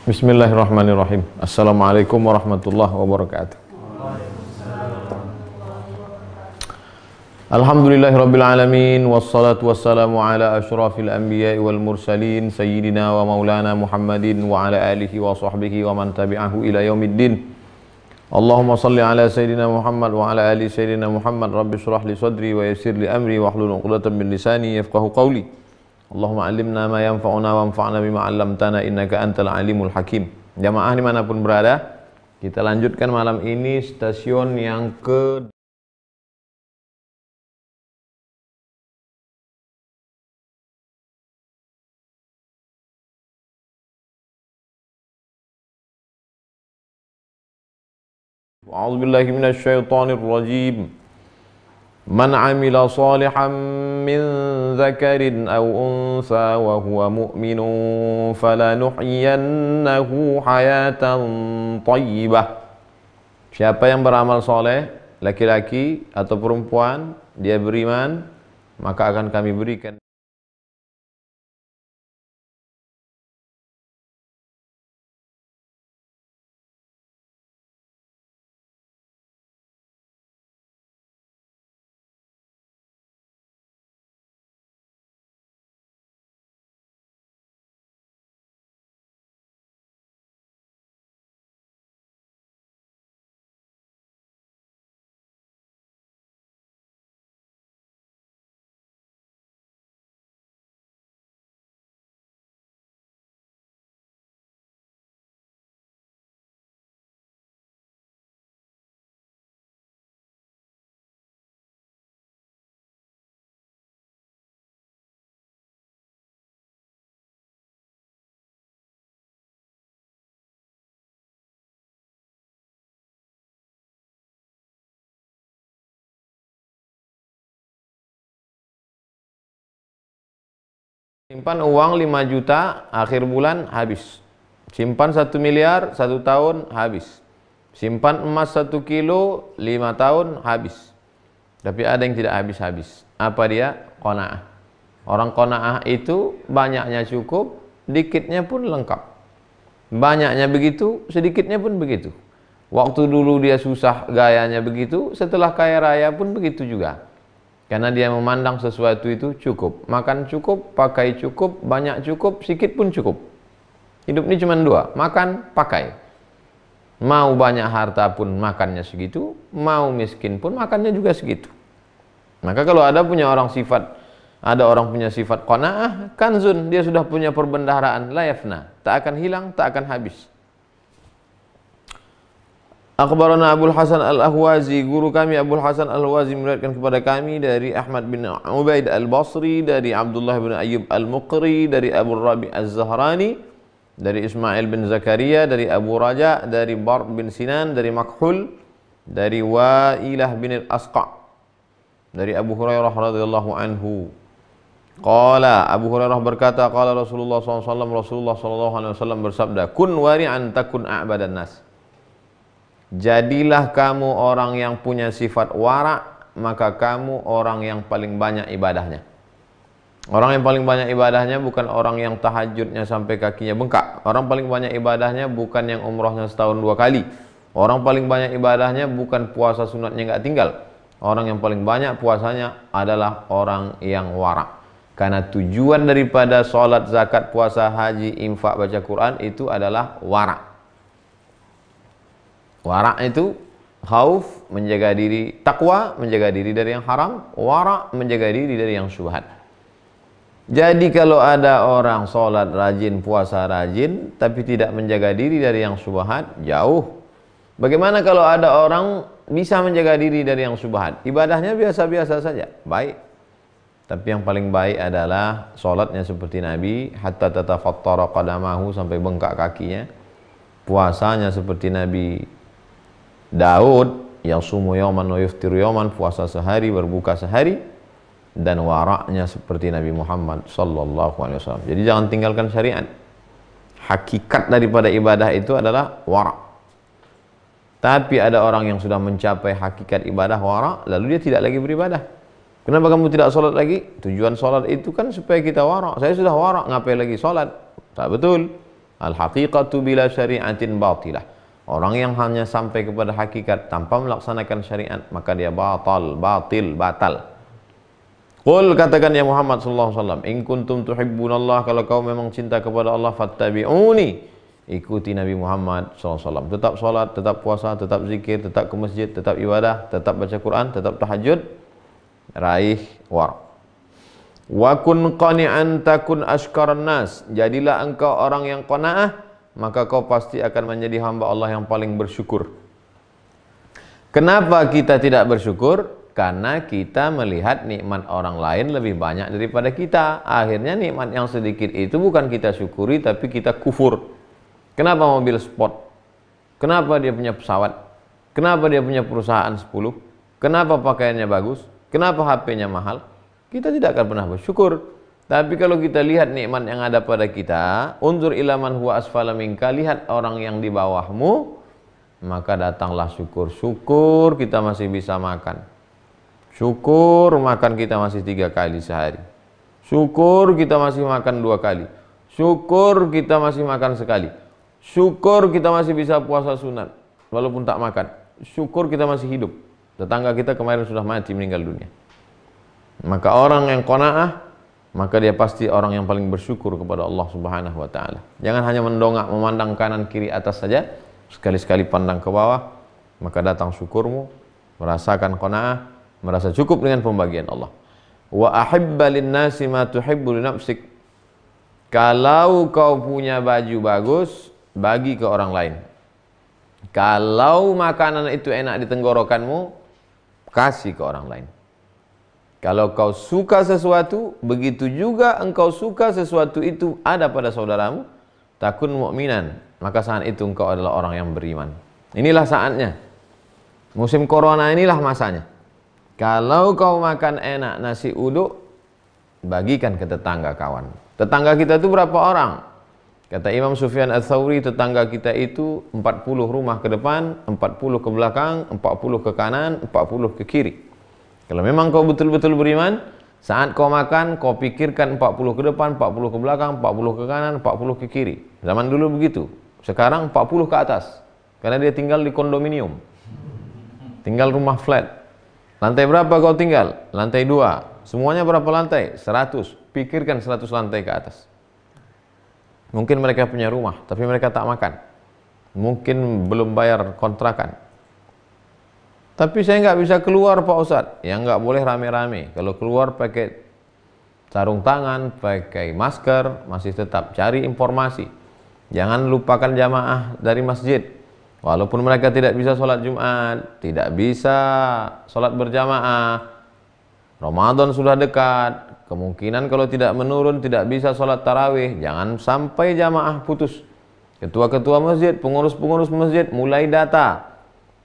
Bismillahirrahmanirrahim. Assalamualaikum warahmatullahi wabarakatuh. Alhamdulillahirabbil alamin wassalatu wassalamu ala asyrafil anbiya'i wal mursalin sayyidina wa maulana Muhammadin wa ala alihi wa sahbihi wa man tabi'ahu ila yaumiddin. Allahumma salli ala sayyidina Muhammad wa ala ali sayyidina Muhammad. Rabbi shrah li sadri wa yassir li amri wahlul 'uqdatam min lisani yafqahu qawli. Allahumma alimna ma yanfa'una wanfa'na bima 'allamtana innaka antal alimul hakim. Jamaah dimanapun berada, kita lanjutkan malam ini stasiun yang ke A'udzubillahi minasyaitonir rajim. Man 'amila shalihan min dzakarin aw untha wa huwa mu'minun falanuhyiyannahu hayatan thayyibah. Siapa yang beramal soleh, laki-laki atau perempuan, dia beriman, maka akan kami berikan simpan uang 5 juta, akhir bulan habis. Simpan 1 miliar, 1 tahun habis. Simpan emas 1 kilo, 5 tahun habis. Tapi ada yang tidak habis-habis. Apa dia? Qanaah. Orang qanaah itu banyaknya cukup, dikitnya pun lengkap. Banyaknya begitu, sedikitnya pun begitu. Waktu dulu dia susah, gayanya begitu, setelah kaya raya pun begitu juga. Karena dia memandang sesuatu itu cukup. Makan cukup, pakai cukup, banyak cukup, sedikit pun cukup. Hidup ini cuma 2, makan, pakai. Mau banyak harta pun makannya segitu, mau miskin pun makannya juga segitu. Maka kalau ada orang punya sifat qanaah, kanzun, dia sudah punya perbendaharaan, la yafna, tak akan hilang, tak akan habis. Akhbarana Abul Hasan Al-Ahwazi, guru kami Abul Hasan Al-Ahwazi meriwayatkan kepada kami dari Ahmad bin Ubaid Al-Basri, dari Abdullah bin Ayyub Al-Muqri, dari Abu Rabi Az-Zahrani, dari Ismail bin Zakaria, dari Abu Raja, dari Bar bin Sinan, dari Makhul, dari Wa'ilah bin Al-Asqa', dari Abu Hurairah radhiyallahu anhu. Qala, Abu Hurairah berkata, qala Rasulullah SAW, Rasulullah SAW bersabda, kun wari'an takun a'badan nas. Jadilah kamu orang yang punya sifat wara', maka kamu orang yang paling banyak ibadahnya. Orang yang paling banyak ibadahnya bukan orang yang tahajudnya sampai kakinya bengkak. Orang paling banyak ibadahnya bukan yang umrohnya setahun 2 kali. Orang paling banyak ibadahnya bukan puasa sunatnya nggak tinggal. Orang yang paling banyak puasanya adalah orang yang wara'. Karena tujuan daripada sholat, zakat, puasa, haji, infak, baca Quran itu adalah wara'. Wara' itu khauf, menjaga diri, takwa, menjaga diri dari yang haram, wara' menjaga diri dari yang syubhat. Jadi kalau ada orang sholat rajin, puasa rajin, tapi tidak menjaga diri dari yang syubhat, jauh. Bagaimana kalau ada orang bisa menjaga diri dari yang syubhat? Ibadahnya biasa-biasa saja, baik. Tapi yang paling baik adalah sholatnya seperti Nabi, hatta tatafattara qadamahu, sampai bengkak kakinya. Puasanya seperti Nabi Daud, yasumu yawman wa yuftiru yawman, puasa sehari, berbuka sehari. Dan waraknya seperti Nabi Muhammad sallallahu alaihi wasallam. Jadi jangan tinggalkan syariat. Hakikat daripada ibadah itu adalah warak. Tapi ada orang yang sudah mencapai hakikat ibadah warak, lalu dia tidak lagi beribadah. Kenapa kamu tidak sholat lagi? Tujuan sholat itu kan supaya kita warak. Saya sudah warak, ngapain lagi sholat? Tak betul. Al-haqiqatu bila syari'atin batilah. Orang yang hanya sampai kepada hakikat tanpa melaksanakan syariat, maka dia batal. Qul, katakan ya Muhammad sallallahu alaihi wasallam, in kuntum tuhibbunallah, kalau kau memang cinta kepada Allah, fattabi'uni, ikuti Nabi Muhammad sallallahu alaihi wasallam. Tetap salat, tetap puasa, tetap zikir, tetap ke masjid, tetap ibadah, tetap baca Quran, tetap tahajud, raih wara. Wa kun qani'an takun ashkaran nas, jadilah engkau orang yang qanaah, maka kau pasti akan menjadi hamba Allah yang paling bersyukur. Kenapa kita tidak bersyukur? Karena kita melihat nikmat orang lain lebih banyak daripada kita. Akhirnya nikmat yang sedikit itu bukan kita syukuri, tapi kita kufur. Kenapa mobil sport? Kenapa dia punya pesawat? Kenapa dia punya perusahaan 10? Kenapa pakaiannya bagus? Kenapa HP-nya mahal? Kita tidak akan pernah bersyukur. Tapi kalau kita lihat nikmat yang ada pada kita, unzur ila man huwa asfala minka, lihat orang yang di bawahmu, maka datanglah syukur. Syukur kita masih bisa makan. Syukur makan kita masih 3 kali sehari. Syukur kita masih makan 2 kali. Syukur kita masih makan sekali. Syukur kita masih bisa puasa sunat walaupun tak makan. Syukur kita masih hidup. Tetangga kita kemarin sudah mati, meninggal dunia. Maka orang yang qanaah, maka dia pasti orang yang paling bersyukur kepada Allah Subhanahu wa taala. Jangan hanya mendongak memandang kanan kiri atas saja, sekali-sekali pandang ke bawah, maka datang syukurmu, merasakan qanaah, merasa cukup dengan pembagian Allah. Wa ahibba linnasi ma tuhibbu li nafsik. Kalau kau punya baju bagus, bagi ke orang lain. Kalau makanan itu enak di tenggorokanmu, kasih ke orang lain. Kalau kau suka sesuatu, begitu juga engkau suka sesuatu itu ada pada saudaramu, takun mu'minan, maka saat itu engkau adalah orang yang beriman. Inilah saatnya. Musim corona inilah masanya. Kalau kau makan enak nasi uduk, bagikan ke tetangga kawan. Tetangga kita itu berapa orang? Kata Imam Sufyan Ats-Tsauri, tetangga kita itu 40 rumah ke depan, 40 ke belakang, 40 ke kanan, 40 ke kiri. Kalau memang kau betul-betul beriman, saat kau makan, kau pikirkan 40 ke depan, 40 ke belakang, 40 ke kanan, 40 ke kiri. Zaman dulu begitu. Sekarang 40 ke atas. Karena dia tinggal di kondominium. Tinggal rumah flat. Lantai berapa kau tinggal? Lantai 2. Semuanya berapa lantai? 100. Pikirkan 100 lantai ke atas. Mungkin mereka punya rumah, tapi mereka tak makan. Mungkin belum bayar kontrakan. Tapi saya nggak bisa keluar Pak Ustadz. Ya nggak boleh rame-rame. Kalau keluar pakai sarung tangan, pakai masker, masih tetap cari informasi. Jangan lupakan jamaah dari masjid. Walaupun mereka tidak bisa sholat Jumat, tidak bisa sholat berjamaah, Ramadan sudah dekat, kemungkinan kalau tidak menurun tidak bisa sholat tarawih, jangan sampai jamaah putus. Ketua-ketua masjid, pengurus-pengurus masjid mulai data.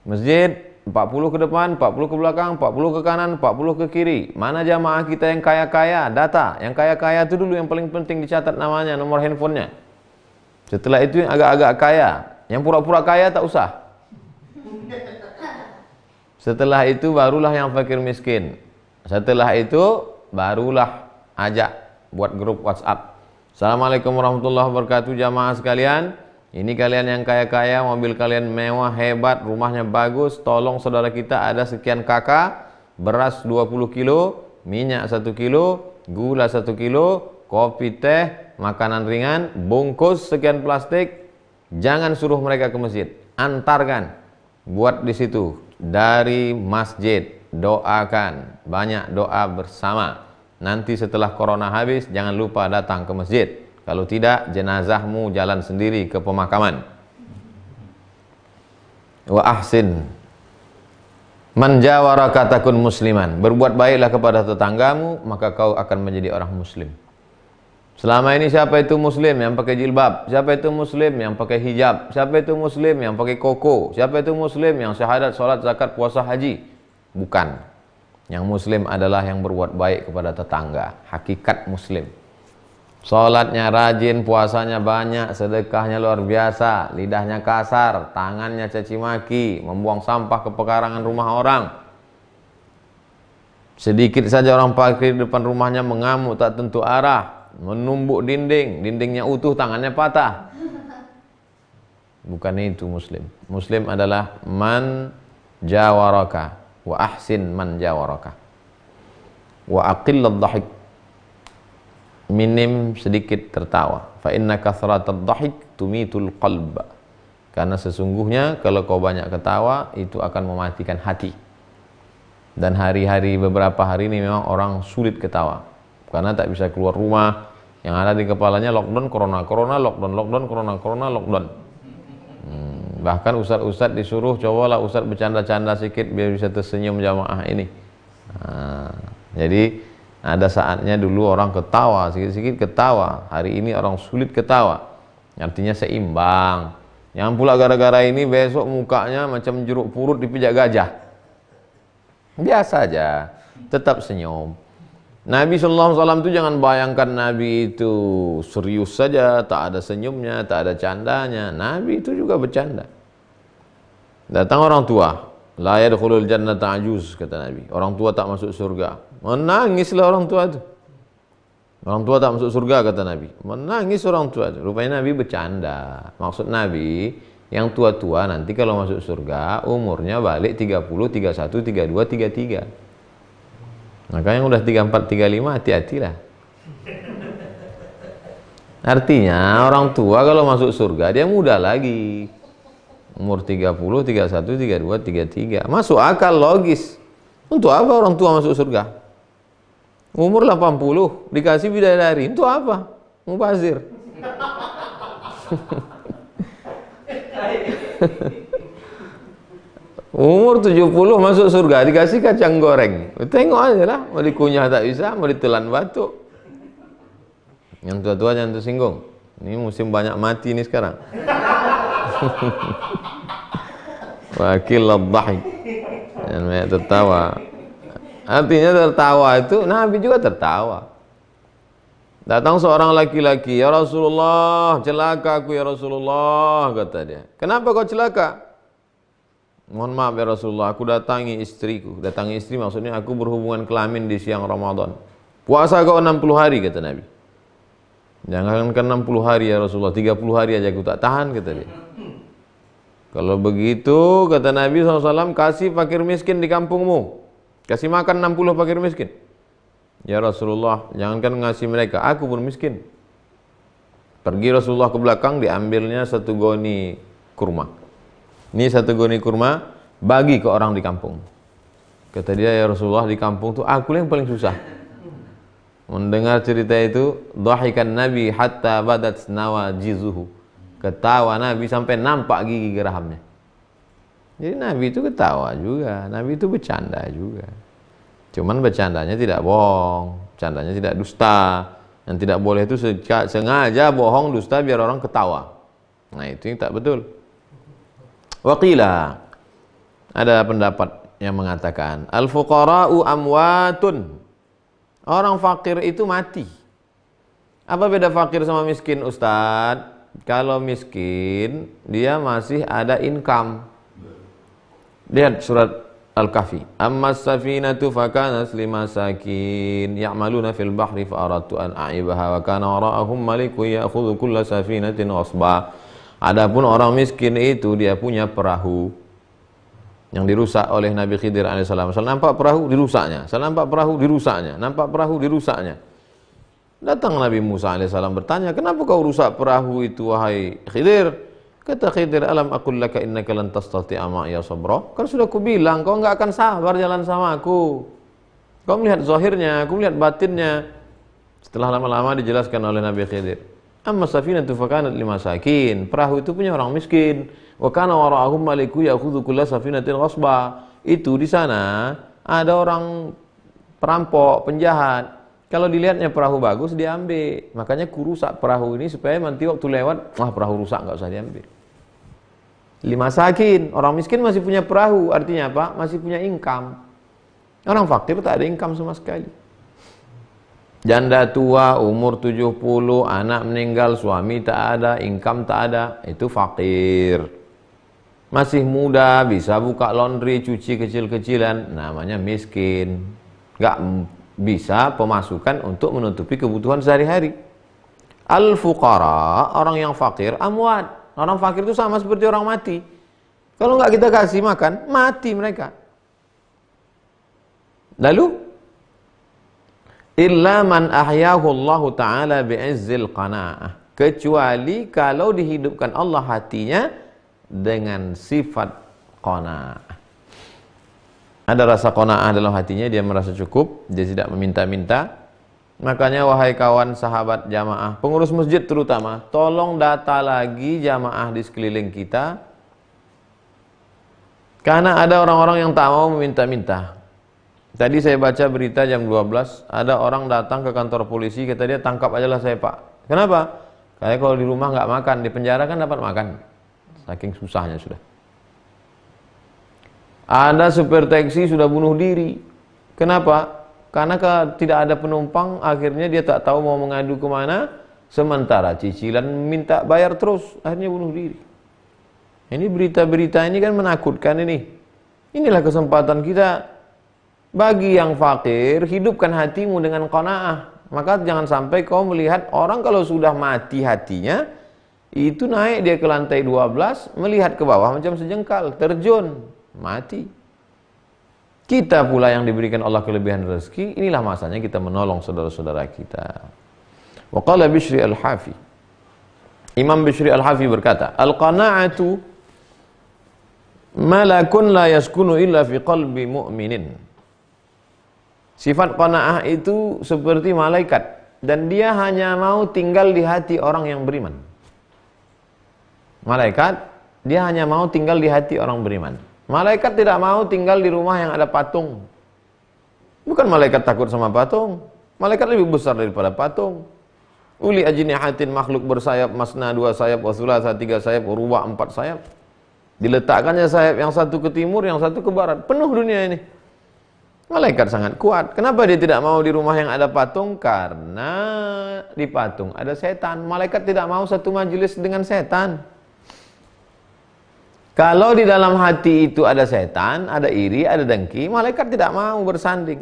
Masjid 40 ke depan, 40 ke belakang, 40 ke kanan, 40 ke kiri. Mana jamaah kita yang kaya-kaya? Data. Yang kaya-kaya itu dulu yang paling penting dicatat namanya, nomor handphonenya. Setelah itu yang agak-agak kaya. Yang pura-pura kaya tak usah. Setelah itu barulah yang fakir miskin. Setelah itu barulah ajak buat grup WhatsApp. Assalamualaikum warahmatullahi wabarakatuh jamaah sekalian. Ini kalian yang kaya-kaya, mobil kalian mewah, hebat, rumahnya bagus. Tolong saudara kita ada sekian kakak, beras 20 kilo, minyak 1 kilo, gula 1 kilo, kopi teh, makanan ringan, bungkus sekian plastik. Jangan suruh mereka ke masjid, antarkan, buat di situ dari masjid, doakan, banyak doa bersama. Nanti setelah corona habis, jangan lupa datang ke masjid. Kalau tidak, jenazahmu jalan sendiri ke pemakaman. Wa ahsin man jawaraka takun musliman. Berbuat baiklah kepada tetanggamu, maka kau akan menjadi orang muslim. Selama ini siapa itu muslim yang pakai jilbab? Siapa itu muslim yang pakai hijab? Siapa itu muslim yang pakai koko? Siapa itu muslim yang syahadat, salat, zakat, puasa, haji? Bukan. Yang muslim adalah yang berbuat baik kepada tetangga. Hakikat muslim. Salatnya rajin, puasanya banyak, sedekahnya luar biasa, lidahnya kasar, tangannya caci maki, membuang sampah ke pekarangan rumah orang. Sedikit saja orang parkir di depan rumahnya mengamuk tak tentu arah, menumbuk dinding, dindingnya utuh, tangannya patah. Bukan itu Muslim. Muslim adalah man jawaraka wa ahsin man jawaraka wa aqillad dhahik, minim sedikit tertawa. Fa inna kathratad dhahik tumitul qalb, karena sesungguhnya kalau kau banyak ketawa itu akan mematikan hati. Dan hari-hari beberapa hari ini memang orang sulit ketawa karena tak bisa keluar rumah, yang ada di kepalanya lockdown corona, corona lockdown, lockdown corona, corona lockdown. Bahkan ustadz disuruh cobalah ustadz bercanda-canda sedikit biar bisa tersenyum jamaah ini. Jadi ada saatnya dulu orang ketawa, sedikit-sedikit ketawa. Hari ini orang sulit ketawa. Artinya seimbang. Yang pula gara-gara ini besok mukanya macam jeruk purut dipijak gajah. Biasa aja, tetap senyum. Nabi SAW itu jangan bayangkan Nabi itu serius saja, tak ada senyumnya, tak ada candanya. Nabi itu juga bercanda. Datang orang tua, la yadkhulul jannata ajuz, kata Nabi. Orang tua tak masuk surga. Menangislah orang tua itu. Orang tua tak masuk surga, kata Nabi. Menangis orang tua itu. Rupanya Nabi bercanda. Maksud Nabi, yang tua-tua nanti kalau masuk surga umurnya balik 30, 31, 32, 33. Maka yang udah 34, 35 hati-hatilah. Artinya orang tua kalau masuk surga dia muda lagi. Umur 30, 31, 32, 33. Masuk akal, logis. Untuk apa orang tua masuk surga? Umur 80 dikasih bidadari. Untuk apa? Mubazir. Umur 70 masuk surga dikasih kacang goreng. Tengok aja lah, mau dikunyah tak bisa, mau ditelan batuk. Yang tua-tua jangan tersinggung. Ini musim banyak mati nih sekarang. Wakil dhahik. Jangan banyak tertawa. Artinya tertawa itu Nabi juga tertawa. Datang seorang laki-laki, ya Rasulullah, celaka aku ya Rasulullah, kata dia. Kenapa kau celaka? Mohon maaf ya Rasulullah, aku datangi istriku. Datangi istri maksudnya aku berhubungan kelamin di siang Ramadan. Puasa kau 60 hari, kata Nabi. Jangankan 60 hari ya Rasulullah, 30 hari aja aku tak tahan, kata dia. Kalau begitu, kata Nabi SAW, kasih fakir miskin di kampungmu. Kasih makan 60 fakir miskin. Ya Rasulullah, jangankan ngasih mereka, aku pun miskin. Pergi Rasulullah ke belakang, diambilnya satu goni kurma. Ini satu goni kurma, bagi ke orang di kampung. Kata dia, ya Rasulullah, di kampung tuh aku yang paling susah. Mendengar cerita itu, dhahikan Nabi hatta badat nawajizuhu. Ketawa Nabi sampai nampak gigi gerahamnya. Jadi Nabi itu ketawa juga, Nabi itu bercanda juga. Cuman bercandanya tidak bohong, bercandanya tidak dusta. Yang tidak boleh itu sengaja bohong, dusta biar orang ketawa. Nah itu yang tak betul. Waqila, ada pendapat yang mengatakan al-fuqara'u amwatun, orang fakir itu mati. Apa beda fakir sama miskin, Ustadz? Kalau miskin dia masih ada income. Lihat surat Al-Kahfi. Ammas safinatu fakanat limasakin ya'maluna fil bahri fa aradtu an a'ibaha wa kana wara'ahum malikun ya'khudhu kulla safinatin ghasba. Adapun orang miskin itu dia punya perahu yang dirusak oleh Nabi Khidir alaihissalam. Nampak perahu dirusaknya, nampak perahu dirusaknya, nampak perahu dirusaknya. Datang Nabi Musa alaihissalam bertanya, kenapa kau rusak perahu itu wahai Khidir? Kata Khidir, alam aqul laka innaka lan tastati'a ma'iya sabra. Kan sudah ku bilang kau enggak akan sabar jalan sama aku. Kau melihat zahirnya, aku melihat batinnya. Setelah lama-lama dijelaskan oleh Nabi Khidir. Amma safinatu fakanat limasakin. Perahu itu punya orang miskin. Wa kana wara'ahum maliku ya'khudhu kulla safinatin ghasba. Itu di sana ada orang perampok, penjahat. Kalau dilihatnya perahu bagus diambil. Makanya ku rusak perahu ini supaya nanti waktu lewat, wah perahu rusak enggak usah diambil. Limasakin, orang miskin masih punya perahu, artinya apa? Masih punya income. Orang fakir tak ada income sama sekali. Janda tua, umur 70, anak meninggal, suami tak ada, income tak ada, itu fakir. Masih muda, bisa buka laundry, cuci kecil-kecilan, namanya miskin. Enggak bisa pemasukan untuk menutupi kebutuhan sehari-hari. Al-fuqara, orang yang fakir, amwat. Orang fakir itu sama seperti orang mati. Kalau nggak kita kasih makan, mati mereka. Lalu, illa man ahyahu Allah Ta'ala bi'izzil qana'ah. Kecuali kalau dihidupkan Allah hatinya dengan sifat qana'ah. Ada rasa qana'ah dalam hatinya, dia merasa cukup, dia tidak meminta-minta. Makanya wahai kawan, sahabat, jamaah, pengurus masjid terutama, tolong data lagi jamaah di sekeliling kita. Karena ada orang-orang yang tak mau meminta-minta. Tadi saya baca berita jam 12, ada orang datang ke kantor polisi, kata dia, tangkap ajalah saya pak. Kenapa? Kayak kalau di rumah nggak makan, di penjara kan dapat makan. Saking susahnya sudah. Ada supir taksi sudah bunuh diri. Kenapa? Karena tidak ada penumpang, akhirnya dia tak tahu mau mengadu kemana, sementara cicilan minta bayar terus, akhirnya bunuh diri. Ini berita-berita ini kan menakutkan ini. Inilah kesempatan kita bagi yang fakir, hidupkan hatimu dengan qanaah. Maka jangan sampai kau melihat orang kalau sudah mati hatinya, itu naik dia ke lantai 12, melihat ke bawah macam sejengkal, terjun, mati. Kita pula yang diberikan Allah kelebihan rezeki, inilah masanya kita menolong saudara-saudara kita. Wa qala Bishri Al-Hafi. Imam Bishri Al-Hafi berkata, al-qana'atu malakun la yaskunu illa fi qalbi mu'minin. Sifat qanaah itu seperti malaikat dan dia hanya mau tinggal di hati orang yang beriman. Malaikat, dia hanya mau tinggal di hati orang beriman. Malaikat tidak mau tinggal di rumah yang ada patung. Bukan malaikat takut sama patung. Malaikat lebih besar daripada patung. Uli ajnihatin, makhluk bersayap, masna 2 sayap, wa thulatha 3 sayap, wa ruba' 4 sayap. Diletakkannya sayap yang satu ke timur, yang satu ke barat. Penuh dunia ini. Malaikat sangat kuat. Kenapa dia tidak mau di rumah yang ada patung? Karena di patung ada setan. Malaikat tidak mau satu majelis dengan setan. Kalau di dalam hati itu ada setan, ada iri, ada dengki, malaikat tidak mau bersanding.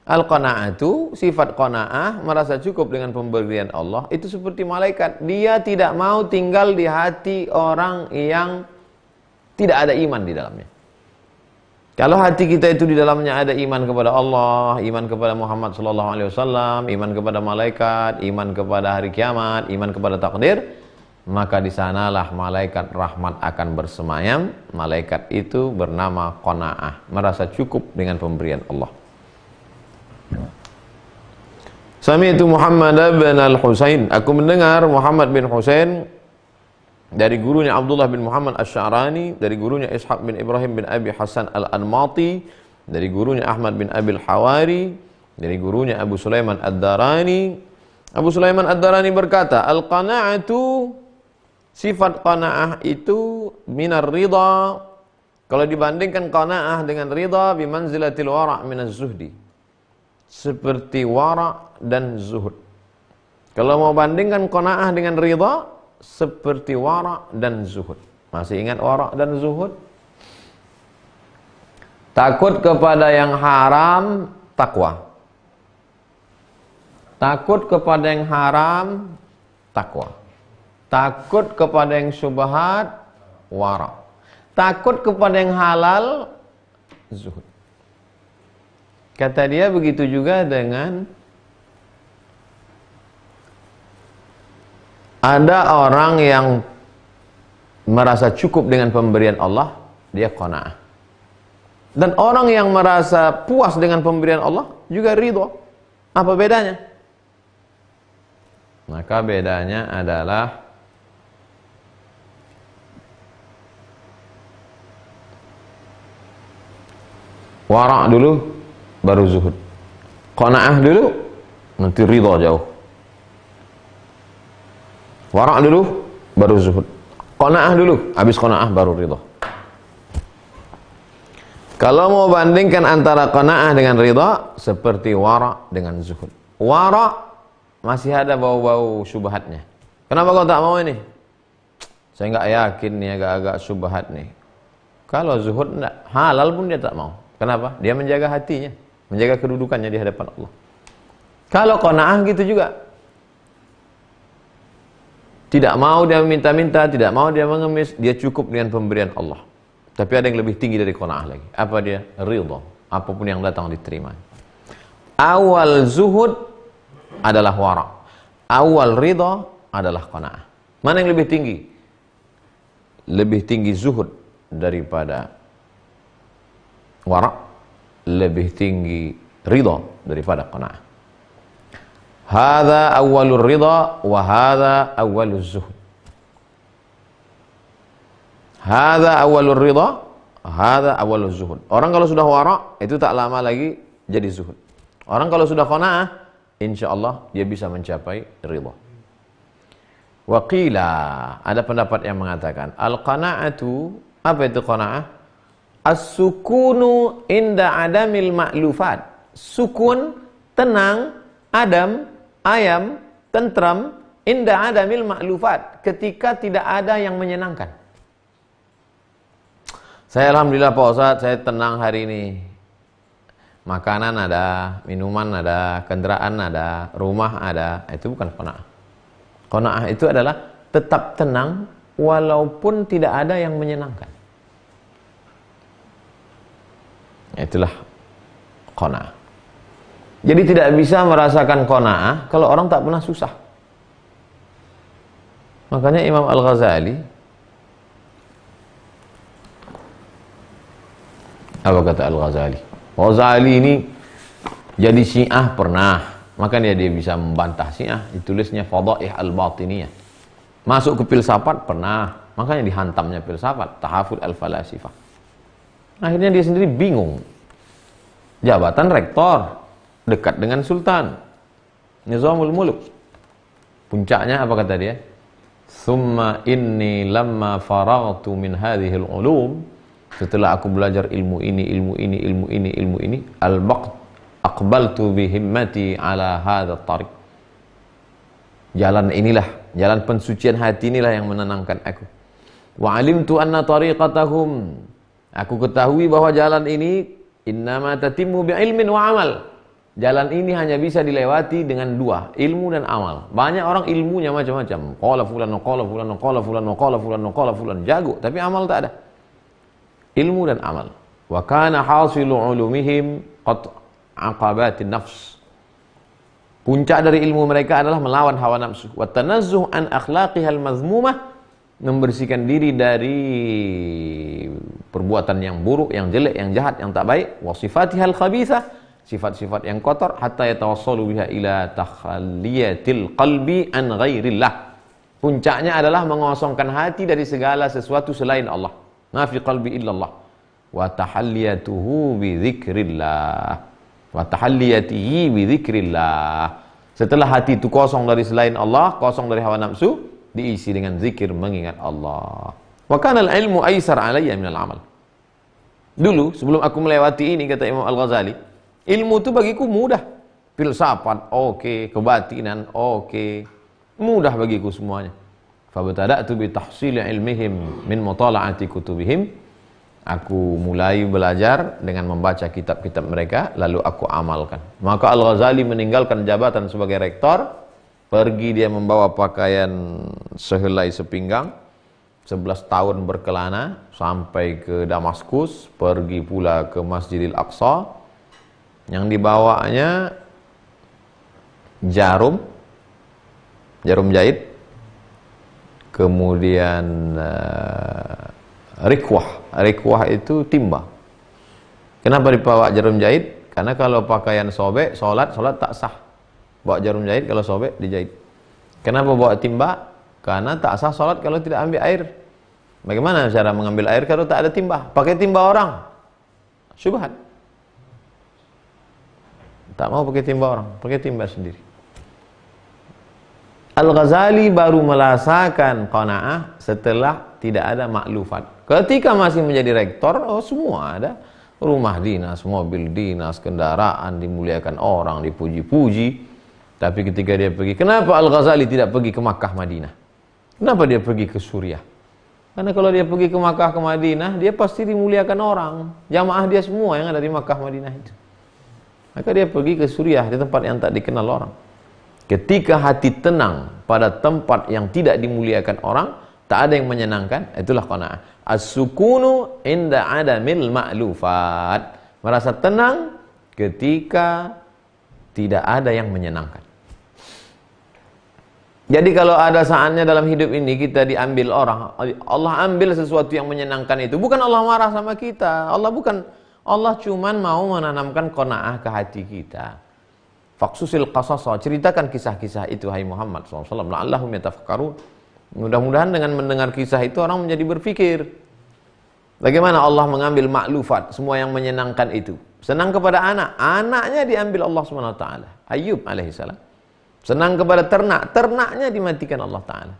Al-qana'atu, sifat qana'ah, merasa cukup dengan pemberian Allah, itu seperti malaikat. Dia tidak mau tinggal di hati orang yang tidak ada iman di dalamnya. Kalau hati kita itu di dalamnya ada iman kepada Allah, iman kepada Muhammad SAW, iman kepada malaikat, iman kepada hari kiamat, iman kepada takdir, maka di sanalah malaikat rahmat akan bersemayam. Malaikat itu bernama qanaah, merasa cukup dengan pemberian Allah. Sami'tu Muhammad bin Al-Husain, aku mendengar Muhammad bin Husain dari gurunya Abdullah bin Muhammad Asy-Sya'rani, dari gurunya Ishaq bin Ibrahim bin Abi Hasan Al-Anmati, dari gurunya Ahmad bin Abil Hawari, dari gurunya Abu Sulaiman Ad-Darani. Abu Sulaiman Ad-Darani berkata, al-qana'atu, sifat qanaah itu minar ridha. Kalau dibandingkan qanaah dengan ridha, bimanzilatil wara' minaz zuhdi. Seperti wara' dan zuhud. Kalau mau bandingkan qanaah dengan ridha, seperti wara' dan zuhud. Masih ingat wara' dan zuhud? Takut kepada yang haram, takwa. Takut kepada yang haram, takwa. Takut kepada yang syubhat, wara'. Takut kepada yang halal, zuhud. Kata dia begitu juga dengan ada orang yang merasa cukup dengan pemberian Allah, dia qanaah. Dan orang yang merasa puas dengan pemberian Allah juga ridho. Apa bedanya? Maka bedanya adalah wara' dulu, baru zuhud. Qanaah dulu, nanti ridha jauh. Wara' dulu, baru zuhud. Qanaah dulu, habis qanaah baru ridha. Kalau mau bandingkan antara qanaah dengan ridha, seperti wara' dengan zuhud. Wara' masih ada bau-bau syubhatnya. Kenapa kau tak mau ini? Saya nggak yakin nih, agak-agak syubhat nih. Kalau zuhud enggak, halal pun dia tak mau. Kenapa? Dia menjaga hatinya, menjaga kedudukannya di hadapan Allah. Kalau qanaah gitu juga. Tidak mau dia meminta-minta, tidak mau dia mengemis, dia cukup dengan pemberian Allah. Tapi ada yang lebih tinggi dari qanaah lagi. Apa dia? Ridha. Apapun yang datang diterima. Awal zuhud adalah wara. Awal ridha adalah qanaah. Mana yang lebih tinggi? Lebih tinggi zuhud daripada wara, lebih tinggi ridha daripada qanaah. Hadza awwalur ridha wa hadza awwaluz zuhud. Hadza awwalur ridha, hadza awwaluz zuhud. Orang kalau sudah wara itu tak lama lagi jadi zuhud. Orang kalau sudah qanaah, insyaallah dia bisa mencapai ridha. Wa qila, ada pendapat yang mengatakan al-qanaatu, apa itu qanaah? As-sukunu inda adamil ma'lufat. Sukun, tenang, adam, ayam, tentram, inda adamil ma'lufat, ketika tidak ada yang menyenangkan. Saya alhamdulillah Pak Ustadz, saya tenang hari ini. Makanan ada, minuman ada, kendaraan ada, rumah ada. Itu bukan qanaah. Qanaah itu adalah tetap tenang walaupun tidak ada yang menyenangkan. Itulah qanaah. Jadi tidak bisa merasakan qanaah kalau orang tak pernah susah. Makanya Imam Al-Ghazali, apa kata Al-Ghazali? Ghazali ini jadi Syiah pernah, makanya dia bisa membantah Syiah. Ditulisnya Fadaih Al-Batiniyah. Masuk ke filsafat pernah, makanya dihantamnya filsafat, Tahaful Al-Falasifah. Akhirnya dia sendiri bingung. Jabatan rektor, dekat dengan sultan, Nizamul Muluk. Puncaknya apa kata dia? Summa inni lamma faragtu min hadhil ulum, setelah aku belajar ilmu ini, aqbaltu bi himmati ala hadzal tariq. Jalan inilah, jalan pensucian hati inilah yang menenangkan aku. Wa alimtu anna tariqatahum, aku ketahui bahwa jalan ini innama tatimmu bi ilmin wa amal. Jalan ini hanya bisa dilewati dengan dua, ilmu dan amal. Banyak orang ilmunya macam-macam. Qala fulan, qala fulan, qala fulan, qala fulan, qala fulan, jago, tapi amal tak ada. Ilmu dan amal. Wa kana hasilu ulumihim qat aqabatin nafs. Puncak dari ilmu mereka adalah melawan hawa nafsu. Wa tanazzuh an akhlaqihal mazmumah, membersihkan diri dari perbuatan yang buruk, yang jelek, yang jahat, yang tak baik. Wa sifatihal khabithah, sifat-sifat yang kotor, hatta yatawassalu biha ila takhalliyatil qalbi an ghairillah. Puncaknya adalah mengosongkan hati dari segala sesuatu selain Allah. Ma fi qalbi illallah. Wa tahalliyatuhu bi dzikrillah. Wa tahalliyatihi bi dzikrillah. Setelah hati itu kosong dari selain Allah, kosong dari hawa nafsu, diisi dengan zikir, mengingat Allah. Wa kana al-ilmu aisar alayya min al-amal. Dulu sebelum aku melewati ini, kata Imam Al-Ghazali, ilmu itu bagiku mudah. Filsafat oke, kebatinan oke, mudah bagiku semuanya. Fabtada'tu bi tahsil ilmihim min mutala'ati kutubihim. Aku mulai belajar dengan membaca kitab-kitab mereka, lalu aku amalkan. Maka Al-Ghazali meninggalkan jabatan sebagai rektor, pergi dia membawa pakaian sehelai sepinggang, 11 tahun berkelana sampai ke Damaskus, pergi pula ke Masjidil Aqsa. Yang dibawanya jarum jahit, kemudian rikwah itu timba. Kenapa dibawa jarum jahit? Karena kalau pakaian sobek, solat tak sah. Bawa jarum jahit, kalau sobek dijahit. Kenapa bawa timba? Karena tak sah solat kalau tidak ambil air. Bagaimana cara mengambil air kalau tak ada timba? Pakai timba orang, syubhat. Tak mau pakai timba orang, pakai timba sendiri. Al-Ghazali baru merasakan qanaah setelah tidak ada maklufat. Ketika masih menjadi rektor, semua ada. Rumah dinas, mobil dinas, kendaraan, dimuliakan orang, dipuji-puji. Tapi ketika dia pergi, kenapa Al-Ghazali tidak pergi ke Makkah, Madinah? Kenapa dia pergi ke Suriah? Karena kalau dia pergi ke Makkah, ke Madinah, dia pasti dimuliakan orang. Jamaah dia semua yang ada di Makkah, Madinah itu. Maka dia pergi ke Suriah, di tempat yang tak dikenal orang. Ketika hati tenang pada tempat yang tidak dimuliakan orang, tak ada yang menyenangkan, itulah qanaah. As-sukunu inda adamil ma'lufat. Merasa tenang ketika tidak ada yang menyenangkan. Jadi kalau ada saatnya dalam hidup ini kita diambil orang, Allah ambil sesuatu yang menyenangkan itu, bukan Allah marah sama kita. Allah cuman mau menanamkan qanaah ke hati kita. Faqsusil qasasa, ceritakan kisah-kisah itu hai Muhammad SAW, la'allahum yatafakkarun. Mudah-mudahan dengan mendengar kisah itu orang menjadi berpikir. Bagaimana Allah mengambil maklufat, semua yang menyenangkan itu. Senang kepada anak, anaknya diambil Allah SWT. Ayub alaihissalam. Senang kepada ternak, ternaknya dimatikan Allah Ta'ala.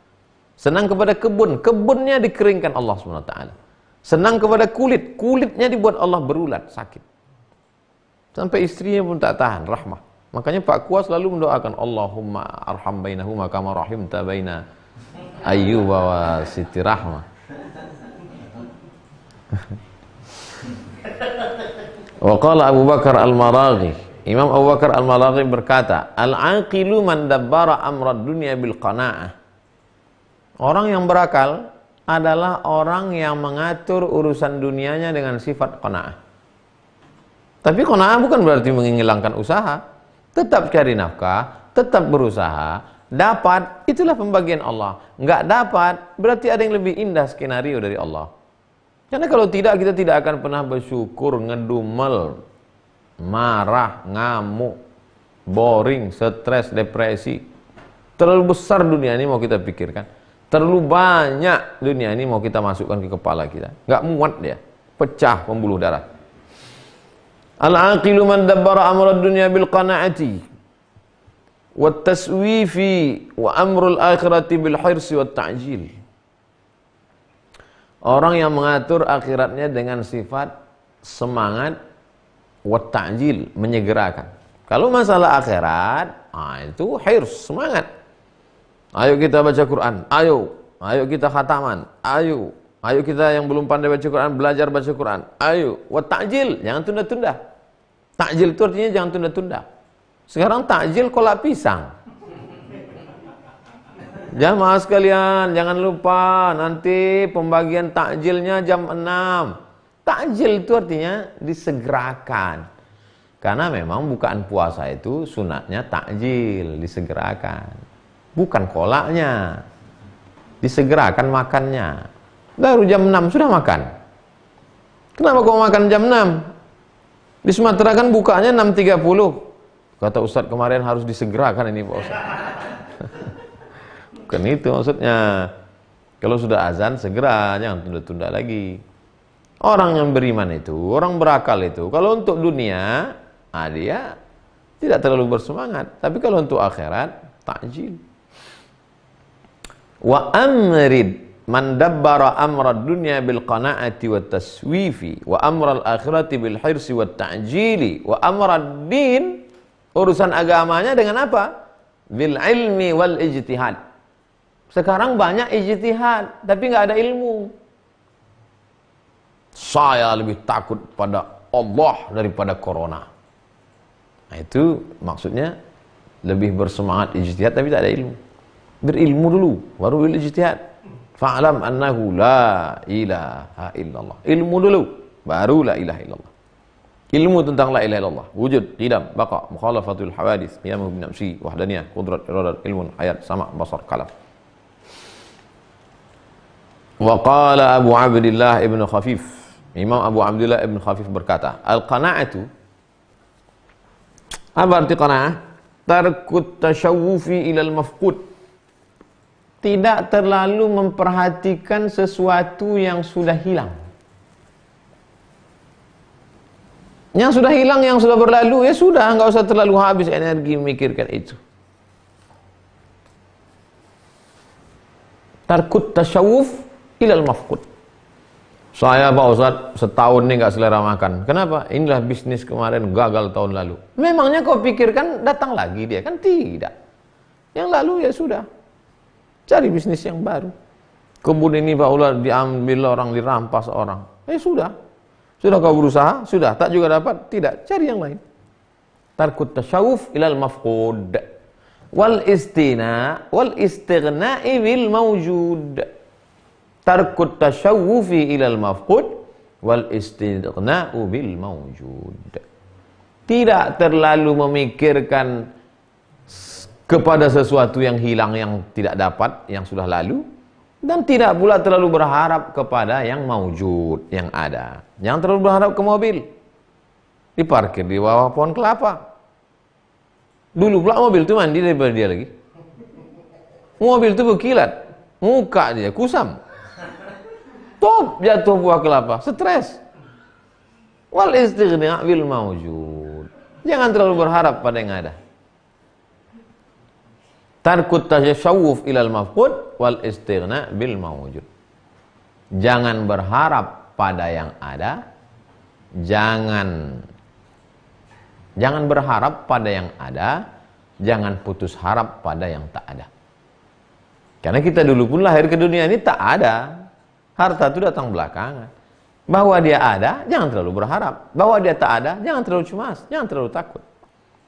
Senang kepada kebun, kebunnya dikeringkan Allah SWT. Senang kepada kulit, kulitnya dibuat Allah berulat, sakit. Sampai istrinya pun tak tahan, rahmah. Makanya Pak Kuas selalu mendoakan Allahumma arham bainahuma kama rahimta baina Ayyub wa Siti Rahmah. Wa qala Abu Bakar Al-Maraghi, Imam Abu Bakar Al-Maraghi berkata, al-aqilu man dabbara amrad dunya bil qanaah. Orang yang berakal adalah orang yang mengatur urusan dunianya dengan sifat qanaah. Tapi qanaah bukan berarti menghilangkan usaha. Tetap cari nafkah, tetap berusaha, dapat, itulah pembagian Allah. Enggak dapat, berarti ada yang lebih indah skenario dari Allah. Karena kalau tidak, kita tidak akan pernah bersyukur, ngedumel, marah, ngamuk, boring, stres, depresi. Terlalu besar dunia ini mau kita pikirkan. Terlalu banyak dunia ini mau kita masukkan ke kepala kita. Enggak muat dia, pecah pembuluh darah. Al-aqilu man dabbara amra dunya bil qanaati wat taswifi wa amrul akhirati bil hirsi wat ta'jil. Orang yang mengatur akhiratnya dengan sifat semangat wat ta'jil, menyegerakan. Kalau masalah akhirat, itu hirs, semangat. Ayo kita baca Quran, ayo kita khataman, ayo kita yang belum pandai baca Quran, belajar baca Quran. Ayo, wat ta'jil, jangan tunda-tunda. Takjil itu artinya jangan tunda-tunda. Sekarang takjil kolak pisang. Jamaah sekalian, jangan lupa nanti pembagian takjilnya jam 6. Takjil itu artinya disegerakan. Karena memang bukaan puasa itu sunatnya takjil, disegerakan. Bukan kolaknya. Disegerakan makannya. Baru jam 6 sudah makan. Kenapa kau makan jam 6? Di Sumatera kan bukanya 6.30. Kata Ustadz kemarin harus disegerakan ini Pak Ustadz. Bukan itu maksudnya. Kalau sudah azan segera, jangan tunda-tunda lagi. Orang yang beriman itu, orang berakal itu, kalau untuk dunia, dia tidak terlalu bersemangat. Tapi kalau untuk akhirat, takjil. Wa amrid man dabbara amra dunya bil qanaati wat taswifi wa amra al akhirati bil hirsi wat ta'jili wa amra ad-din, urusan agamanya dengan apa? Bil ilmi wal ijtihad. Sekarang banyak ijtihad tapi nggak ada ilmu. Saya lebih takut pada Allah daripada corona. Nah itu maksudnya lebih bersemangat ijtihad tapi tak ada ilmu. Berilmu dulu baru bil ijtihad. Fa'lam annahu la ilaha illallah. Ilmu dulu, baru la ilaha illallah. Ilmu tentang la ilaha illallah. Wujud, qidam, baqa, mukhalafatul hawadits, qiyamuh bin nafsi, wahdaniyah, qudrat, iradat, ilmun, hayat, sama, basar, kalam. Wa qala Abu Abdillah ibn Khafif. Imam Abu Abdillah ibn Khafif berkata, al-qana'atu, apa arti qana'ah? Tarkut tashawufi ilal mafqud. Tidak terlalu memperhatikan sesuatu yang sudah hilang. Yang sudah hilang, yang sudah berlalu, ya sudah, nggak usah terlalu habis energi memikirkan itu. Tarkut tasyawuf ilal mafqud. Saya Pak Ustadz setahun nih nggak selera makan. Kenapa? Inilah bisnis kemarin gagal tahun lalu. Memangnya kau pikirkan datang lagi dia? Kan tidak. Yang lalu ya sudah. Cari bisnis yang baru. Kebun ini Pak Ustadz diambil orang, dirampas orang. Sudah. Sudah kau berusaha? Sudah. Tak juga dapat? Tidak. Cari yang lain. Tarkut tasyawuf ilal mafqud. Wal istighna'i bil mawjud. Tarkut tasyawufi ilal mafqud wal istighna'u bil mawjud. Tidak terlalu memikirkan kepada sesuatu yang hilang, yang tidak dapat, yang sudah lalu, dan tidak pula terlalu berharap kepada yang mawjud, yang ada. Jangan terlalu berharap ke mobil, diparkir di bawah pohon kelapa. Dulu pula mobil itu mandi daripada dia lagi. Mobil itu berkilat, muka dia kusam. Top jatuh buah kelapa, stres. Wal istighna' bil mawjud. Jangan terlalu berharap pada yang ada. Tarkut tasyawuf ilal mafqud wal istighna' bil mawjud. Jangan berharap pada yang ada. Jangan berharap pada yang ada, jangan putus harap pada yang tak ada. Karena kita dulu pun lahir ke dunia ini tak ada. Harta itu datang belakangan. Bahwa dia ada, jangan terlalu berharap. Bahwa dia tak ada, jangan terlalu cemas, jangan terlalu takut.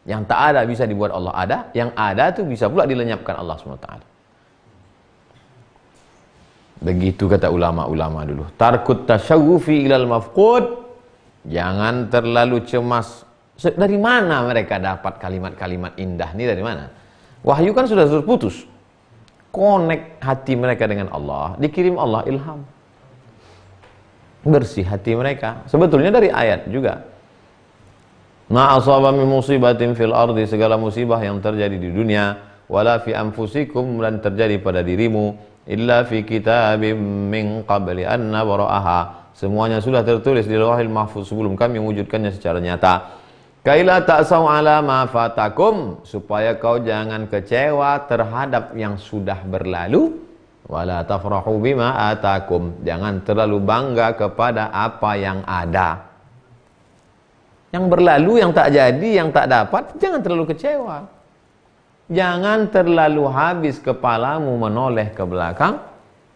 Yang tak ada bisa dibuat Allah ada, yang ada itu bisa pula dilenyapkan Allah SWT. Begitu kata ulama-ulama dulu. Tarkut tasyawufi ilal mafqud. Jangan terlalu cemas. Dari mana mereka dapat kalimat-kalimat indah ini, dari mana? Wahyu kan sudah terputus. Connect hati mereka dengan Allah, dikirim Allah ilham. Bersih hati mereka. Sebetulnya dari ayat juga. Ma asaba min musibatin fil ardi, segala musibah yang terjadi di dunia, wala fi anfusikum, dan terjadi pada dirimu, illa fi kitabim min qabli an nabra'aha. Semuanya sudah tertulis di Lauhil Mahfuz sebelum kami mewujudkannya secara nyata. Kaila ta'sau ala ma fatakum, supaya kau jangan kecewa terhadap yang sudah berlalu, wala tafrahu bima atakum, jangan terlalu bangga kepada apa yang ada. Yang berlalu, yang tak jadi, yang tak dapat, jangan terlalu kecewa. Jangan terlalu habis kepalamu menoleh ke belakang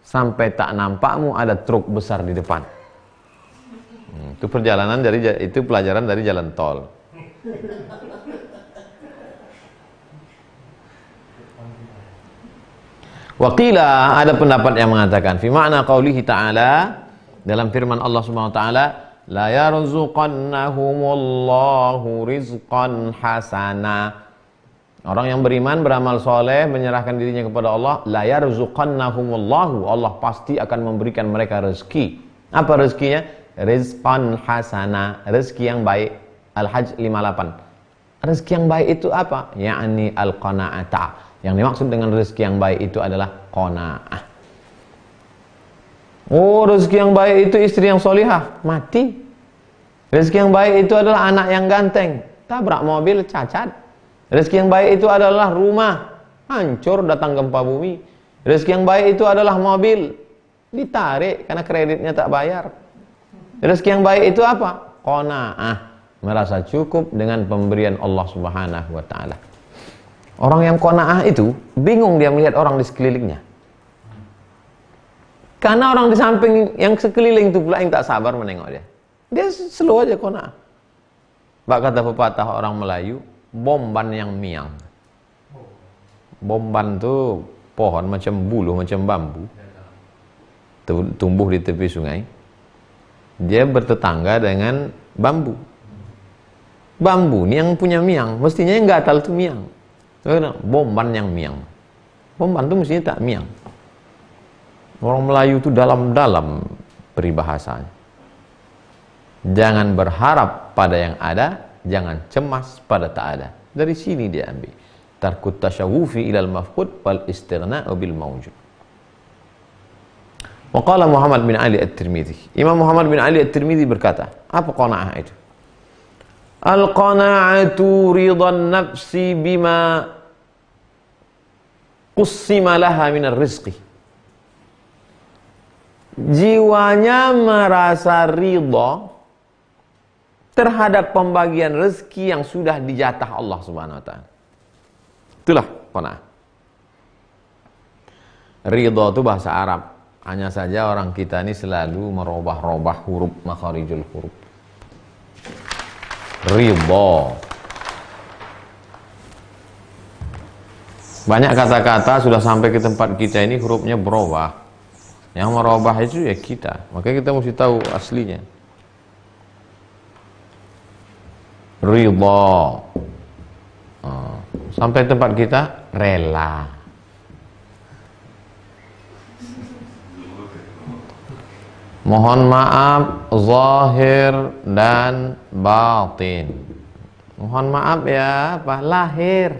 sampai tak nampakmu ada truk besar di depan. Itu perjalanan itu pelajaran dari jalan tol. Waqila, ada pendapat yang mengatakan fi makna qaulihi ta'ala, dalam firman Allah Subhanahu wa taala, la yarzuqannahumullahu rizqan hasana. Orang yang beriman, beramal soleh, menyerahkan dirinya kepada Allah, la yarzuqannahumullahu, Allah pasti akan memberikan mereka rezeki. Apa rezekinya? Rizqan hasana, rezeki yang baik. Al-Hajj 58. Rezeki yang baik itu apa? Ya'ni al-qana'ata. Yang dimaksud dengan rezeki yang baik itu adalah qana'ah. Oh, rezeki yang baik itu istri yang solihah, mati. Rezeki yang baik itu adalah anak yang ganteng, tabrak mobil, cacat. Rezeki yang baik itu adalah rumah, hancur datang gempa bumi. Rezeki yang baik itu adalah mobil, ditarik karena kreditnya tak bayar. Rezeki yang baik itu apa? Qana'ah, merasa cukup dengan pemberian Allah Subhanahu wa taala. Orang yang qanaah itu bingung dia melihat orang di sekelilingnya. Karena orang di samping yang sekeliling itu pula yang tak sabar menengok dia. Dia slow aja qanaah. Bak kata pepatah orang Melayu, bomban yang miang. Bomban itu pohon macam buluh, macam bambu. Tumbuh di tepi sungai. Dia bertetangga dengan bambu. Bambu ini yang punya miang, mestinya yang gatal itu miang. Bomban yang miang. Bomban itu mestinya tak miang. Orang Melayu itu dalam-dalam peribahasanya. Jangan berharap pada yang ada, jangan cemas pada tak ada. Dari sini dia ambil. Tarkut tasyawufi ilal mafqud wal istighna'u bil mawjud. Wa qala Muhammad bin Ali At-Tirmidzi. Imam Muhammad bin Ali At-Tirmidzi berkata, apa qanaah itu? Al-qana'atu ridhan nafsi bima qussima laha minar rizqi. Jiwanya merasa ridha terhadap pembagian rezeki yang sudah dijatah Allah Subhanahu wa taala. Itulah qanaah. Ridha itu bahasa Arab. Hanya saja orang kita ini selalu merubah-rubah huruf, makharijul huruf. Ridha. Banyak kata-kata sudah sampai ke tempat kita ini hurufnya berubah. Yang merubah itu ya kita. Makanya kita mesti tahu aslinya. Ridha. Sampai tempat kita rela. Mohon maaf zahir dan batin. Mohon maaf ya, apa? Lahir.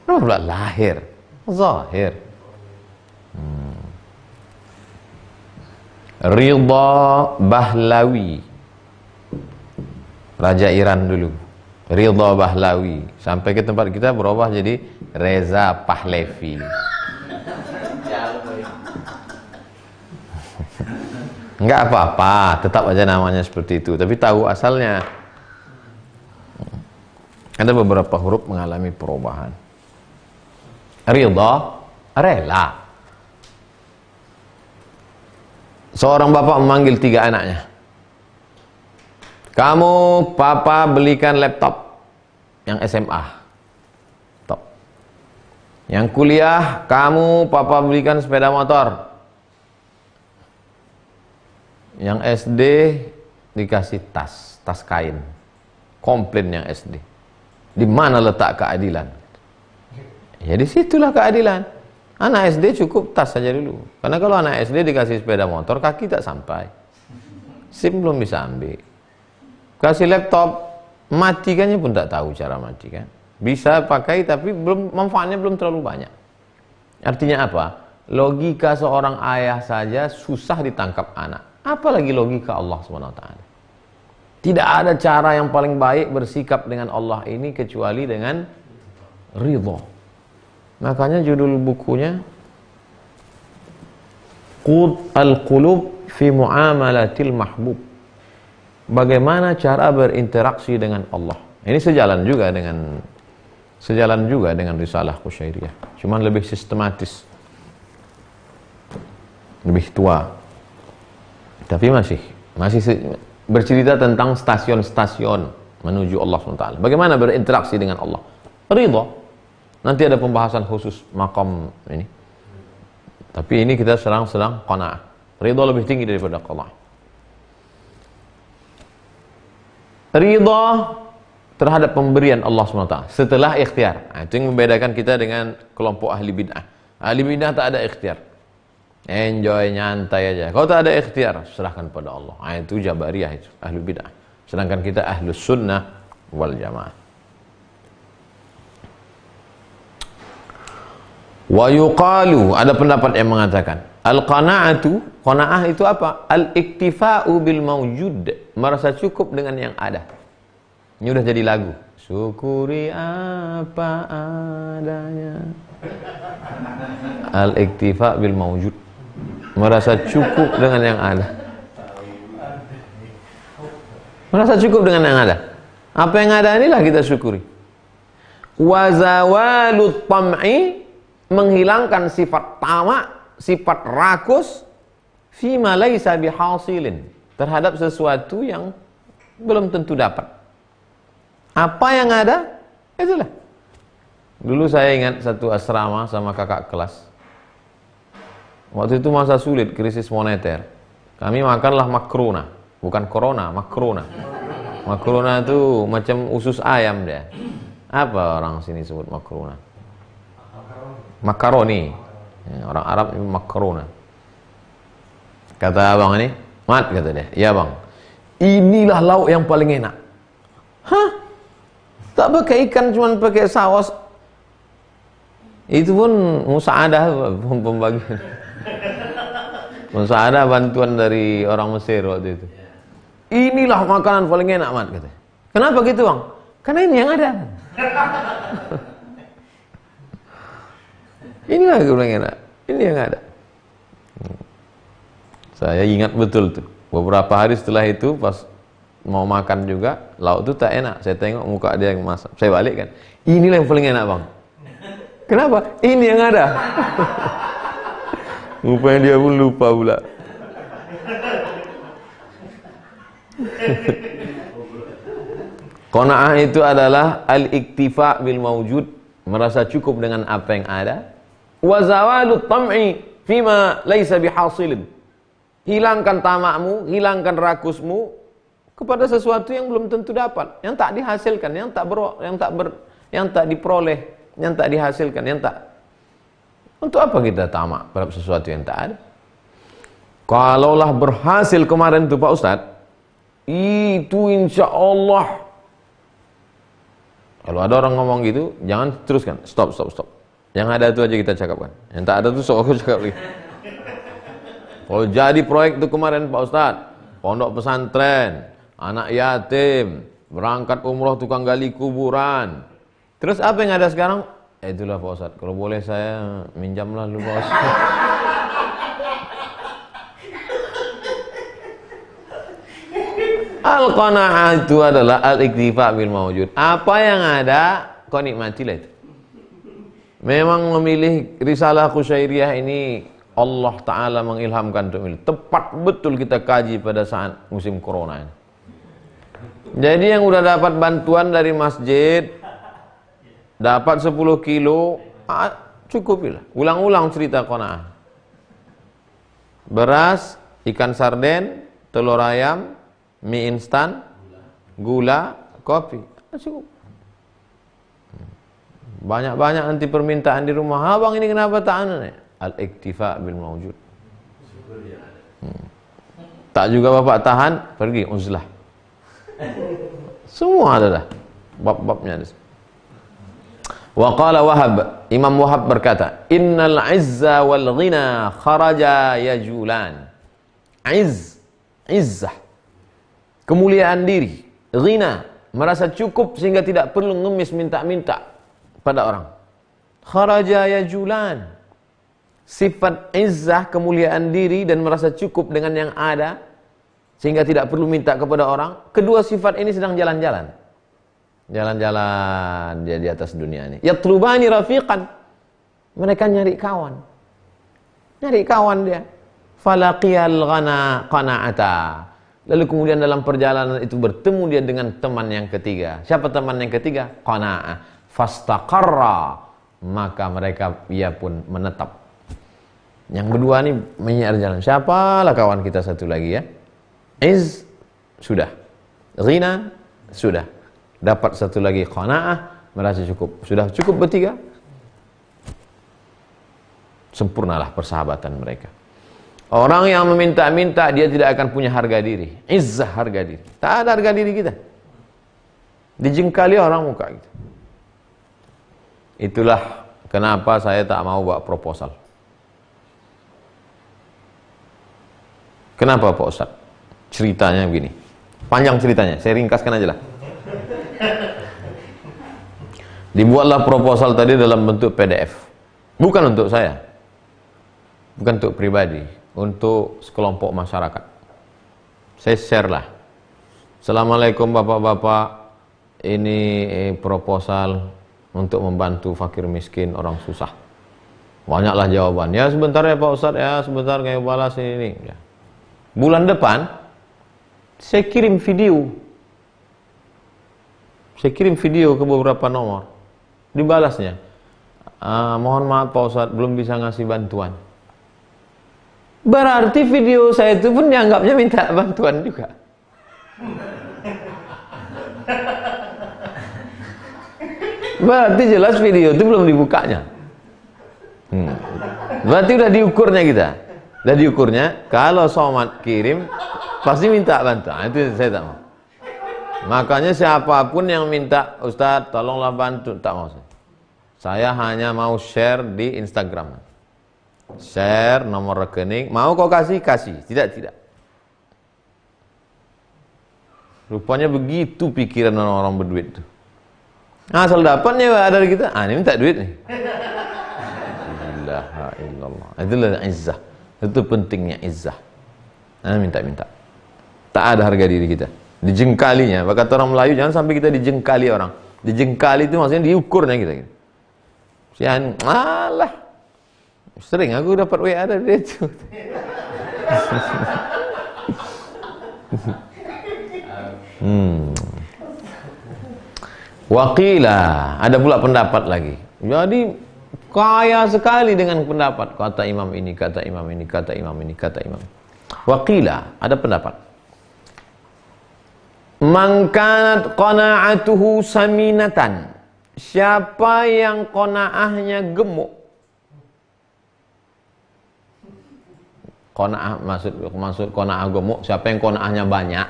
Kenapa pula lahir? Zahir. Ridha Bahlawi, Raja Iran dulu. Ridha Bahlawi. Sampai ke tempat kita berubah jadi Reza Pahlavi. Enggak apa-apa, tetap aja namanya seperti itu. Tapi tahu asalnya. Ada beberapa huruf mengalami perubahan. Ridha, rela. Seorang bapak memanggil 3 anaknya. Kamu, papa belikan laptop yang SMA. Top. Yang kuliah, kamu, papa belikan sepeda motor. Yang SD dikasih tas kain. Komplain yang SD. Di mana letak keadilan? Ya di situlah keadilan. Anak SD cukup tas saja dulu. Karena kalau anak SD dikasih sepeda motor, kaki tak sampai. SIM belum bisa ambil. Kasih laptop, matikannya pun tak tahu cara matikan. Bisa pakai tapi manfaatnya belum terlalu banyak. Artinya apa? Logika seorang ayah saja susah ditangkap anak. Apalagi logika Allah SWT. Tidak ada cara yang paling baik bersikap dengan Allah ini kecuali dengan ridha. Makanya judul bukunya Qut al-Qulub fi Muamalatil Mahbub. Bagaimana cara berinteraksi dengan Allah. Ini sejalan juga dengan Risalah Qusyairiyah. Cuman lebih sistematis. Lebih tua. Tapi masih bercerita tentang stasiun-stasiun menuju Allah SWT. Bagaimana berinteraksi dengan Allah? Ridha. Nanti ada pembahasan khusus makam ini. Tapi ini kita sedang qanaah. Ridha lebih tinggi daripada qanaah. Ridha terhadap pemberian Allah SWT setelah ikhtiar. Nah, itu yang membedakan kita dengan kelompok ahli bid'ah. Ahli bid'ah tak ada ikhtiar. Enjoy, nyantai aja. Kalau tak ada ikhtiar, serahkan pada Allah. Nah, itu Jabariyah itu, ahli bid'ah. Sedangkan kita ahlus sunnah wal jamaah. Wa yuqalu, ada pendapat yang mengatakan al-qana'atu, qana'ah itu apa? Al-iktifa'u bil mawjud, merasa cukup dengan yang ada. Ini udah jadi lagu. Syukuri apa adanya. Al-iktifa' bil mawjud, merasa cukup dengan yang ada. Merasa cukup dengan yang ada. Apa yang ada inilah kita syukuri. Wa zawalut tam'i, menghilangkan sifat tamak, sifat rakus, fima laisa bihasilin, terhadap sesuatu yang belum tentu dapat. Apa yang ada, itulah. Dulu saya ingat satu asrama sama kakak kelas. Waktu itu masa sulit, krisis moneter. Kami makanlah makrona, bukan corona, makrona. Makrona itu macam usus ayam dia. Apa orang sini sebut makrona? Makaroni. Ya, orang Arab itu makarona. Kata abang ini, Mat, kata dia, ya bang, inilah lauk yang paling enak. Hah? Tak pakai ikan, cuma pakai saus. Itu pun musaadah pembagian. Musaadah bantuan dari orang Mesir waktu itu. Inilah makanan paling enak, Mat, kata. Kenapa gitu bang? Karena ini yang ada. Inilah yang paling enak. Ini yang ada. Saya ingat betul tuh. Beberapa hari setelah itu pas mau makan juga, lauk itu tak enak. Saya tengok muka dia yang masak. Saya balik kan. Inilah yang paling enak bang. Kenapa? Ini yang ada. Rupanya dia pun lupa pula. Qanaah itu adalah al-iktifa bil mawjud, merasa cukup dengan apa yang ada. Wa zawalut tam'i fima laisa bihasilin. Hilangkan tamakmu, hilangkan rakusmu kepada sesuatu yang belum tentu dapat, yang tak dihasilkan, yang tak diperoleh, yang tak dihasilkan, yang tak. Untuk apa kita tamak pada sesuatu yang tak ada? Kalaulah berhasil kemarin itu Pak Ustadz, itu insya Allah. Kalau ada orang ngomong gitu, jangan teruskan, stop. Yang ada itu aja kita cakapkan, yang tak ada itu sok aku cakap lagi. Kalau jadi proyek itu kemarin Pak Ustadz, pondok pesantren, anak yatim, berangkat umroh tukang gali kuburan. Terus apa yang ada sekarang? Itulah Pak Ustadz, kalau boleh saya minjamlah dulu Pak Ustadz. Al-qanaah itu adalah al-iktifa bil mawjud. Apa yang ada, kau nikmatilah itu. Memang memilih risalah Qusyairiyah ini Allah Ta'ala mengilhamkan untuk milih. Tepat betul kita kaji pada saat musim corona ini. Jadi yang udah dapat bantuan dari masjid, dapat 10 kilo, cukupilah. Ulang-ulang cerita qanaah. Beras, ikan sarden, telur ayam, mie instan, gula, kopi. Cukup. Banyak-banyak nanti permintaan di rumah. Abang ini kenapa tak anu nih? Al-iktifa bil mawjud. Tak juga bapak tahan, pergi uzlah. Semua ada dah bab-babnya. Wa qala Wahab, Imam Wahab berkata, innal izza wal ghina kharaja yajulan. Izzah, kemuliaan diri, ghina, merasa cukup sehingga tidak perlu ngemis minta-minta pada orang. Kharaja yajulan. Sifat izzah, kemuliaan diri dan merasa cukup dengan yang ada sehingga tidak perlu minta kepada orang. Kedua sifat ini sedang jalan-jalan. Jalan-jalan dia di atas dunia ini. Yatlubani rafiqan. Mereka nyari kawan. Nyari kawan dia. Falaqiyal qana'ata. Lalu kemudian dalam perjalanan itu bertemu dia dengan teman yang ketiga. Siapa teman yang ketiga? Qana'ah. Fastaqarra. Maka mereka ia pun menetap. Yang kedua ini menyar jalan. Siapalah kawan kita satu lagi ya? Sudah. Ghina sudah. Dapat satu lagi qanaah, merasa cukup. Sudah cukup bertiga. Sempurnalah persahabatan mereka. Orang yang meminta-minta dia tidak akan punya harga diri. Izzah, harga diri. Tak ada harga diri kita. Dijengkali orang muka kita. Itulah kenapa saya tak mau buat proposal. Kenapa Pak Ustadz? Ceritanya begini. Panjang ceritanya, saya ringkaskan aja lah. Dibuatlah proposal tadi dalam bentuk PDF. Bukan untuk saya. Bukan untuk pribadi. Untuk sekelompok masyarakat. Saya share lah. Assalamualaikum bapak-bapak. Ini proposal untuk membantu fakir miskin, orang susah. Banyaklah jawaban. Ya sebentar ya Pak Ustadz, ya sebentar kayak balas ini. Ya. Bulan depan saya kirim video. Saya kirim video ke beberapa nomor. Dibalasnya, mohon maaf Pak Ustadz, belum bisa ngasih bantuan. Berarti video saya itu pun dianggapnya minta bantuan juga. Berarti jelas video itu belum dibukanya. Berarti udah diukurnya kita. Udah diukurnya, kalau somat kirim pasti minta bantuan. Itu saya tak mau. Makanya siapapun yang minta, Ustadz tolonglah bantu, tak mau saya. Saya hanya mau share di Instagram. Share nomor rekening, mau kau kasih, tidak. Rupanya begitu pikiran orang-orang berduit itu. Asal dapatnya ada dari kita, ini minta duit nih. La ilaha illallah. Itulah izzah. Itu pentingnya izzah. Minta-minta. Tak ada harga diri kita. Dijengkalinya. Kata orang Melayu, jangan sampai kita dijengkali orang. Dijengkali itu maksudnya diukurnya kita. Alah. Sering aku dapat WA dari dia itu. Waqila, ada pula pendapat lagi. Jadi kaya sekali dengan pendapat. Kata imam ini, kata imam ini, kata imam ini, kata imam. Waqila, ada pendapat. Man kanat qana'atuhu saminatan. Siapa yang qanaahnya gemuk. Qanaah maksud qanaah gemuk, siapa yang qanaahnya banyak?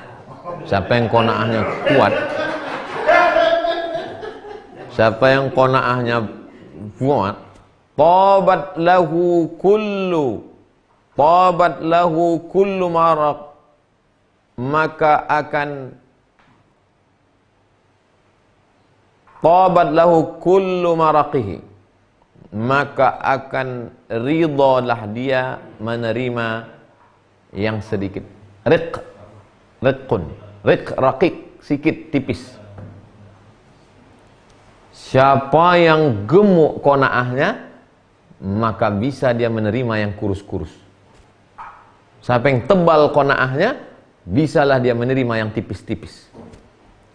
Siapa yang qanaahnya kuat? Siapa yang qanaahnya kuat? Tabat lahu kullu maraq, maka akan tabat lahu kullu maraqihi, maka akan ridhalah dia menerima yang sedikit. Raqiq, sikit, tipis. Siapa yang gemuk qanaahnya, maka bisa dia menerima yang kurus-kurus. Siapa yang tebal qanaahnya, bisalah dia menerima yang tipis-tipis.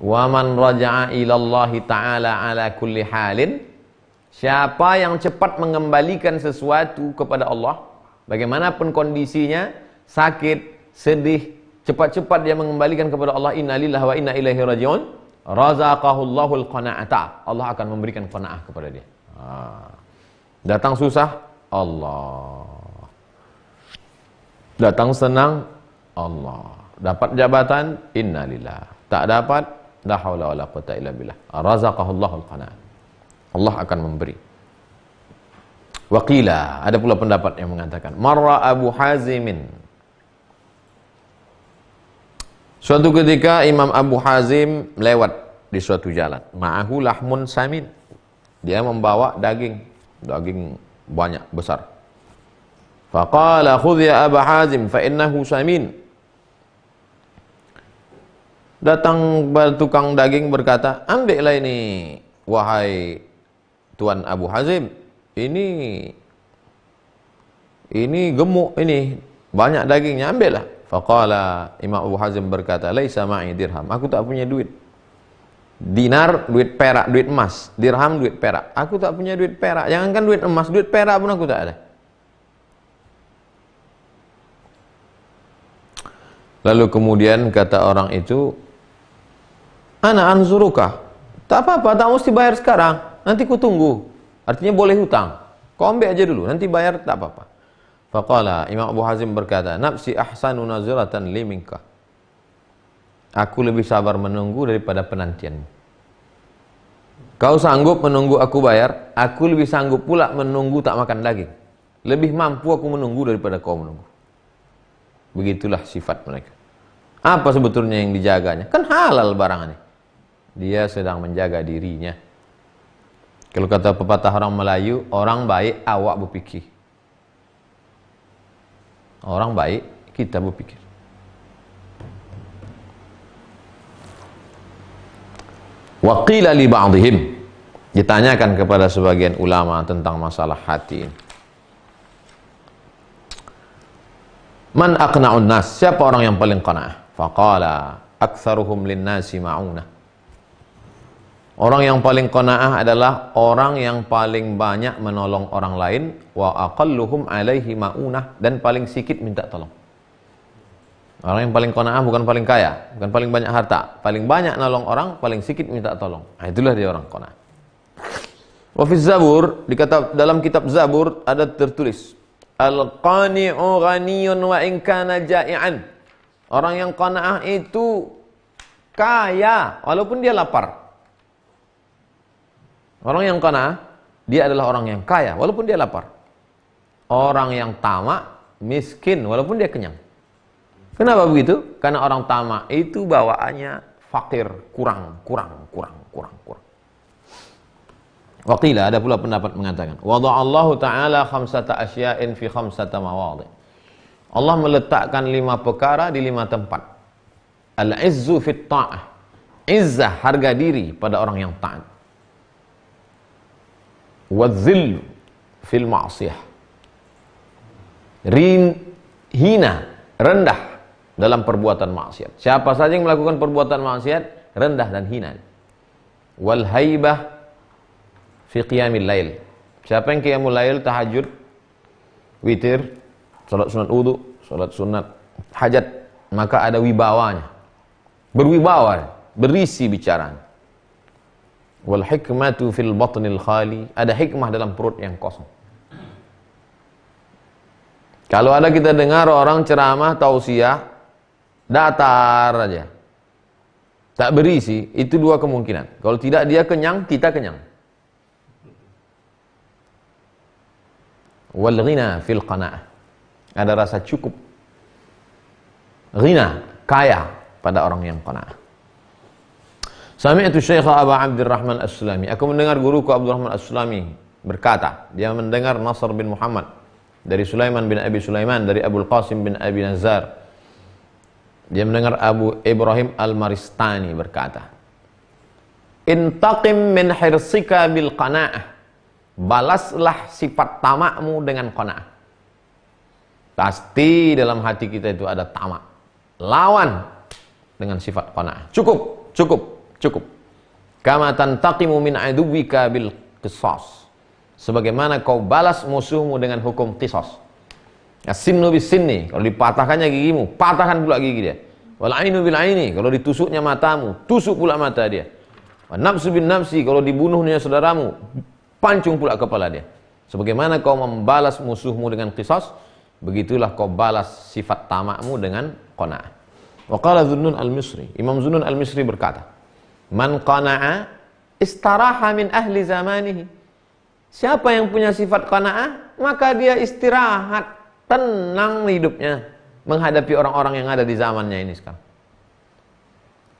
Wa man raja'a ilallahi ta'ala ala kulli halin. Siapa yang cepat mengembalikan sesuatu kepada Allah, bagaimanapun kondisinya, sakit, sedih, cepat-cepat dia mengembalikan kepada Allah. Inna lillahi wa inna ilaihi raji'un. Razaqahullahul qana'ata. Allah akan memberikan qanaah kepada dia. Datang susah, Allah. Datang senang, Allah. Dapat jabatan, innalillah. Tak dapat, la haula wala quwwata illa billah. Razaqahullahul qana'ah. Allah akan memberi. Waqila, ada pula pendapat yang mengatakan, marra Abu Hazimin. Suatu ketika Imam Abu Hazim lewat di suatu jalan. Ma'ahu lahmun samin. Dia membawa daging banyak, besar. Faqala khudh ya Abu Hazim fa innahu samin. Datang tukang daging berkata, ambillah ini wahai Tuan Abu Hazim. Ini gemuk, ini banyak dagingnya, ambillah. Faqala, Imam Abu Hazim berkata, laisa ma'i dirham, aku tak punya duit. Dinar, duit perak, duit emas. Dirham, duit perak. Aku tak punya duit perak. Jangankan duit emas, duit perak pun aku tak ada. Lalu kemudian kata orang itu, ana anzuruka. Tak apa-apa, tak mesti bayar sekarang. Nanti ku tunggu. Artinya boleh hutang. Kau ambil aja dulu, nanti bayar tak apa-apa. Faqala, Imam Abu Hazim berkata, nafsi ahsanu naziratan li minka. Aku lebih sabar menunggu daripada penantianmu. Kau sanggup menunggu aku bayar, aku lebih sanggup pula menunggu tak makan daging. Lebih mampu aku menunggu daripada kau menunggu. Begitulah sifat mereka. Apa sebetulnya yang dijaganya? Kan halal barangannya. Dia sedang menjaga dirinya. Kalau kata pepatah orang Melayu, orang baik awak berpikir. Orang baik kita berpikir. Waqila li ba'dihim. Ditanyakan kepada sebagian ulama tentang masalah hati ini. Man aqna'un nas? Siapa orang yang paling qana'ah? Faqala aktsaruhum lin-nasi ma'unah. Orang yang paling qanaah adalah orang yang paling banyak menolong orang lain, wa aqalluhum alaihi maunah, dan paling sedikit minta tolong. Orang yang paling qanaah bukan paling kaya, bukan paling banyak harta, paling banyak nolong orang, paling sedikit minta tolong. Nah, itulah dia orang qanaah. Wa fi Zabur, dalam kitab Zabur ada tertulis, al-qani'u ghaniyun wa in kana ja'ian. Orang yang qanaah itu kaya walaupun dia lapar. Orang yang qanaah, dia adalah orang yang kaya walaupun dia lapar. Orang yang tamak, miskin walaupun dia kenyang. Kenapa begitu? Karena orang tamak itu bawaannya fakir, kurang. Waqila, ada pula pendapat mengatakan, wada'allahu ta'ala khamsata asya'in fi khamsata mawadhi. Allah meletakkan 5 perkara di 5 tempat. Al-izzu fit ta'ah. Izzah, harga diri pada orang yang taat. Wadzil fil ma'siyah. Hina, rendah dalam perbuatan maksiat. Siapa saja yang melakukan perbuatan maksiat, rendah dan hina. Wal haibah fi qiyamil lail. Siapa yang qiyamul lail, tahajud, witir, salat sunat wudu, salat sunat hajat, maka ada wibawanya. Berwibawa, berisi bicaranya. Wal hikmatu fil batnil khali, ada hikmah dalam perut yang kosong. Kalau ada kita dengar orang ceramah tausiah datar aja, tak berisi, itu dua kemungkinan. Kalau tidak dia kenyang, kita kenyang. Wal ghina fil qanaah, ada rasa cukup. Ghina, kaya pada orang yang qanaah. Sami'tu Syekh Abu Abdurrahman As-Sulami, aku mendengar guruku Abdurrahman As-Sulami berkata, dia mendengar Nasr bin Muhammad dari Sulaiman bin Abi Sulaiman, dari Abul Qasim bin Abi Nazar. Dia mendengar Abu Ibrahim Al-Maristani berkata, intaqim min hirsika bil qanaah, balaslah sifat tamakmu dengan qanaah. Pasti dalam hati kita itu ada tamak, lawan dengan sifat qanaah. Cukup, cukup, cukup. Kama tantaqimu min aduwika bil qisas, sebagaimana kau balas musuhmu dengan hukum qisas. As-sinnu bis-sinni, kalau dipatahkannya gigimu, patahkan pula gigi dia. Wal ainu bil aini, kalau ditusuknya matamu, tusuk pula mata dia. Wan nafsu bin nafsi, kalau dibunuhnya saudaramu, pancung pula kepala dia. Sebagaimana kau membalas musuhmu dengan qisas, begitulah kau balas sifat tamakmu dengan qanaah. Wa qala Zunnun al-Misri, Imam Zunnun al-Misri berkata, man qana'a istaraha min ahli zamanihi. Siapa yang punya sifat qanaah, maka dia istirahat, tenang hidupnya menghadapi orang-orang yang ada di zamannya ini sekarang.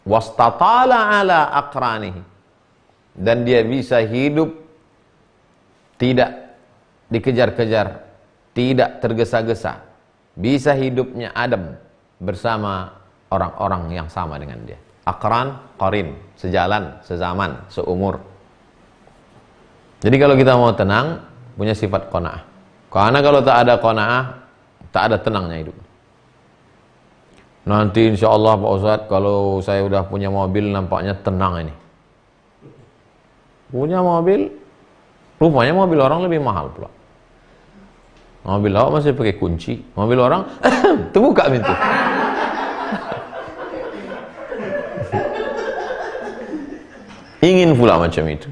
Wastatala ala aqranihi, dan dia bisa hidup tidak dikejar-kejar, tidak tergesa-gesa, bisa hidupnya adem bersama orang-orang yang sama dengan dia. Aqran, qarin, sejalan, sezaman, seumur. Jadi kalau kita mau tenang, punya sifat qanaah. Karena kalau tak ada qanaah, tak ada tenangnya hidup. Nanti insya Allah Pak Ustadz, kalau saya udah punya mobil, nampaknya tenang ini. Punya mobil, rupanya mobil orang lebih mahal pula. Mobil awak masih pakai kunci, mobil orang terbuka pintu. Ingin pula macam itu.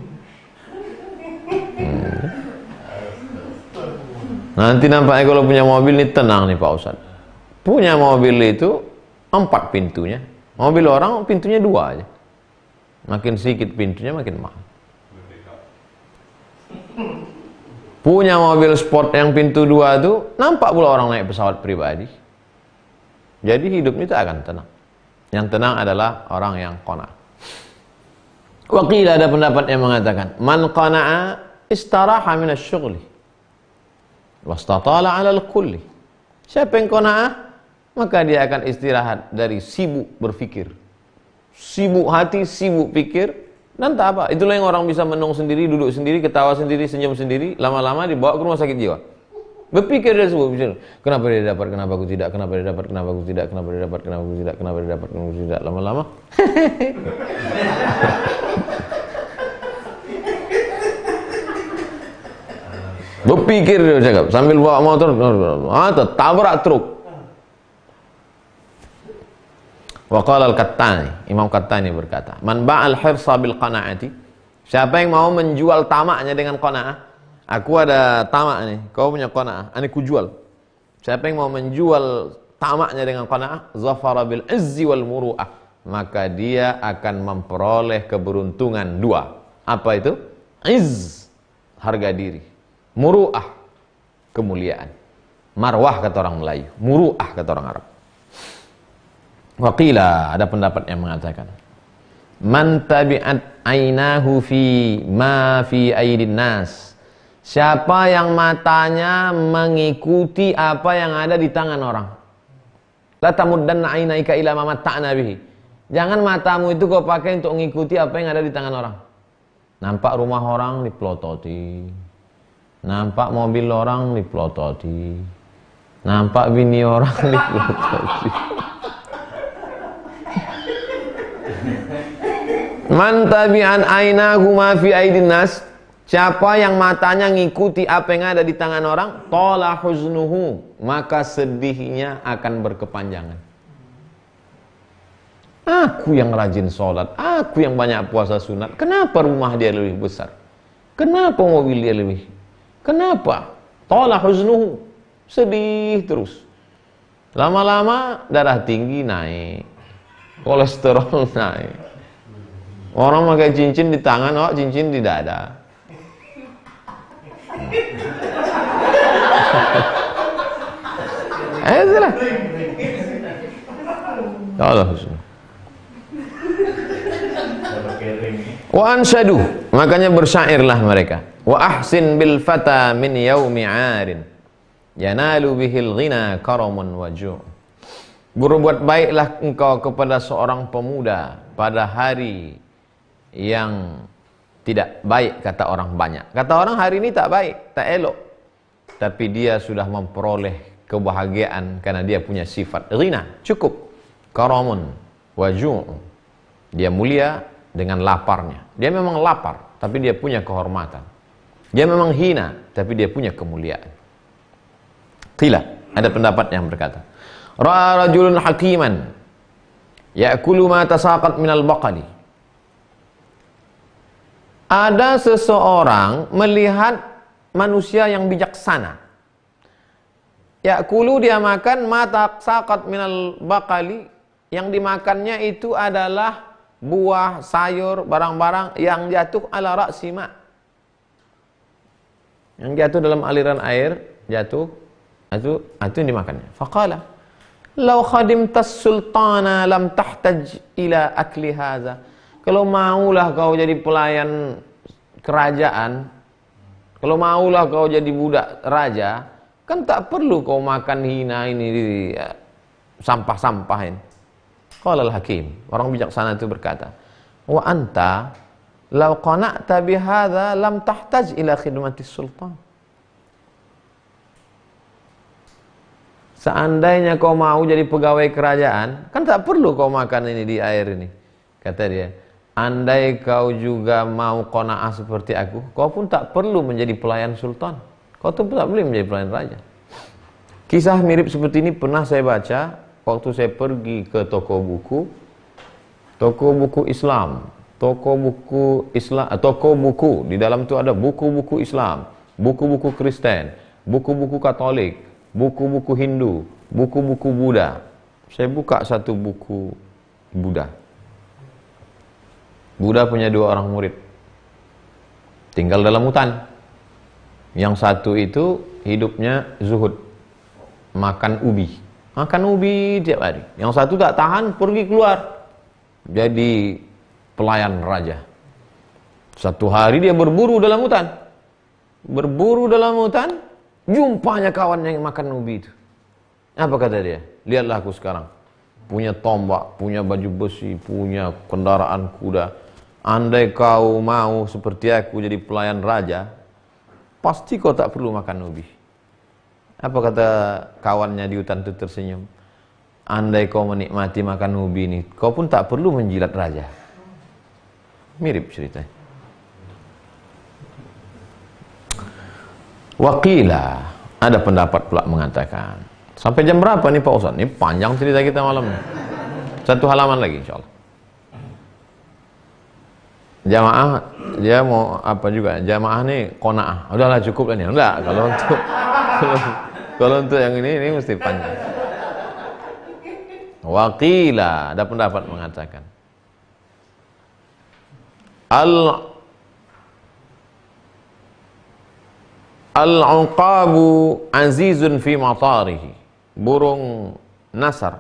Nanti nampaknya kalau punya mobil ini tenang nih Pak Ustadz. Punya mobil itu 4 pintunya. Mobil orang pintunya 2 aja. Makin sedikit pintunya makin mahal. Punya mobil sport yang pintu 2 itu nampak pula orang naik pesawat pribadi. Jadi hidupnya itu akan tenang. Yang tenang adalah orang yang qanaah. Waqil, ada pendapat yang mengatakan, man qana'a istaraha minasy-syughli wastatala 'ala al-kulli. Siapa yang qanaah, maka dia akan istirahat dari sibuk berpikir, sibuk hati, sibuk pikir, dan tak apa. Itulah yang orang bisa menung sendiri, duduk sendiri, ketawa sendiri, senyum sendiri, lama-lama dibawa ke rumah sakit jiwa. Berpikir dia sebut, kenapa dia dapat, kenapa aku tidak, kenapa dia dapat, kenapa aku tidak, kenapa dia dapat, kenapa aku tidak, kenapa dia dapat, kenapa aku tidak, lama-lama berpikir dia cakap sambil bawa motor, tabrak truk. Wa qala al-Qattani, Imam Qattani berkata, man ba'al hirsa bil qanaati, siapa yang mau menjual tamaknya dengan qanaah. Aku ada tamak nih, kau punya qanaah, ini ku jual. Siapa yang mau menjual tamaknya dengan qanaah, zafara bil izzi wal muru'ah, maka dia akan memperoleh keberuntungan 2. Apa itu? Izz, harga diri. Muru'ah, kemuliaan. Marwah kata orang Melayu, muru'ah kata orang Arab. Waqila, ada pendapat yang mengatakan, man tabi'at ainahu fi ma fi aidin nas, siapa yang matanya mengikuti apa yang ada di tangan orang. La tamuddanna ainaika ila ma matta'na bihi, jangan matamu itu kau pakai untuk mengikuti apa yang ada di tangan orang. Nampak rumah orang dipelototi, nampak mobil orang dipelototi, nampak bini orang dipelototi. Man tabi'an ainahu ma fi aidin nas, Siapa yang matanya ngikuti apa yang ada di tangan orang, tala huznuhu, maka sedihnya akan berkepanjangan. Aku yang rajin sholat, aku yang banyak puasa sunat, kenapa rumah dia lebih besar? Kenapa mobil dia lebih? Kenapa? Tala huznuhu, sedih terus. Lama-lama darah tinggi naik, kolesterol naik. Orang pakai cincin di tangan, oh cincin di dada. Itulah. Allah husna. Wa ansyadu, makanya bersyairlah mereka. Wa ahsin bil fata min yaumi 'arin yanalu bihil ghina karamun wa ju'. Berbuat baiklah engkau kepada seorang pemuda pada hari yang tidak baik, kata orang banyak. Kata orang hari ini tak baik, tak elok. Tapi dia sudah memperoleh kebahagiaan karena dia punya sifat ghina, cukup. Karamun wa ju'. Dia mulia dengan laparnya. Dia memang lapar, tapi dia punya kehormatan. Dia memang hina, tapi dia punya kemuliaan. Qila, ada pendapat yang berkata, ra'a rajulun hakiman ya'kulu ma tasaqat minal baqali. Ada seseorang melihat manusia yang bijaksana. Ya'kulu, dia makan ma tasaqat minal baqali, yang dimakannya itu adalah buah, sayur, barang-barang yang jatuh ala ra'si ma'. Yang jatuh dalam aliran air, jatuh, itu yang dimakannya. Faqala, "Law khadimtas sultana lam tahtaj ila akli hadza." Kalau maulah kau jadi pelayan kerajaan, kalau maulah kau jadi budak raja, kan tak perlu kau makan hina ini, sampah-sampah ini. Qala al-hakim, orang bijaksana itu berkata, "Wa anta law qana'ta bihadza lam tahtaj ila khidmatis sultan." Seandainya kau mau jadi pegawai kerajaan, kan tak perlu kau makan ini di air ini. Kata dia, andai kau juga mau qanaah seperti aku, kau pun tak perlu menjadi pelayan sultan. Kau tuh tak boleh menjadi pelayan raja. Kisah mirip seperti ini pernah saya baca waktu saya pergi ke toko buku Islam, toko buku di dalam itu ada buku-buku Islam, buku-buku Kristen, buku-buku Katolik, buku-buku Hindu, buku-buku Buddha. Saya buka satu buku Buddha. Buddha punya 2 orang murid, tinggal dalam hutan. Yang satu itu hidupnya zuhud, makan ubi tiap hari. Yang satu tak tahan, pergi keluar jadi pelayan raja. Satu hari dia berburu dalam hutan, jumpanya kawannya yang makan ubi itu. Apa kata dia? Lihatlah aku sekarang, punya tombak, punya baju besi, punya kendaraan kuda. Andai kau mau seperti aku jadi pelayan raja, pasti kau tak perlu makan ubi. Apa kata kawannya di hutan itu tersenyum? Andai kau menikmati makan ubi ini, kau pun tak perlu menjilat raja. Mirip ceritanya. Waqila, ada pendapat pula mengatakan, sampai jam berapa nih Pak Ustaz? Ini panjang cerita kita malam. 1 halaman lagi insyaallah. Jamaah dia mau apa juga? Jamaah nih qanaah. Udahlah cukup lah nih. Enggak, kalau untuk yang ini mesti panjang. Waqila, ada pendapat mengatakan, Al-uqabu azizun fi matarihi. Burung nasar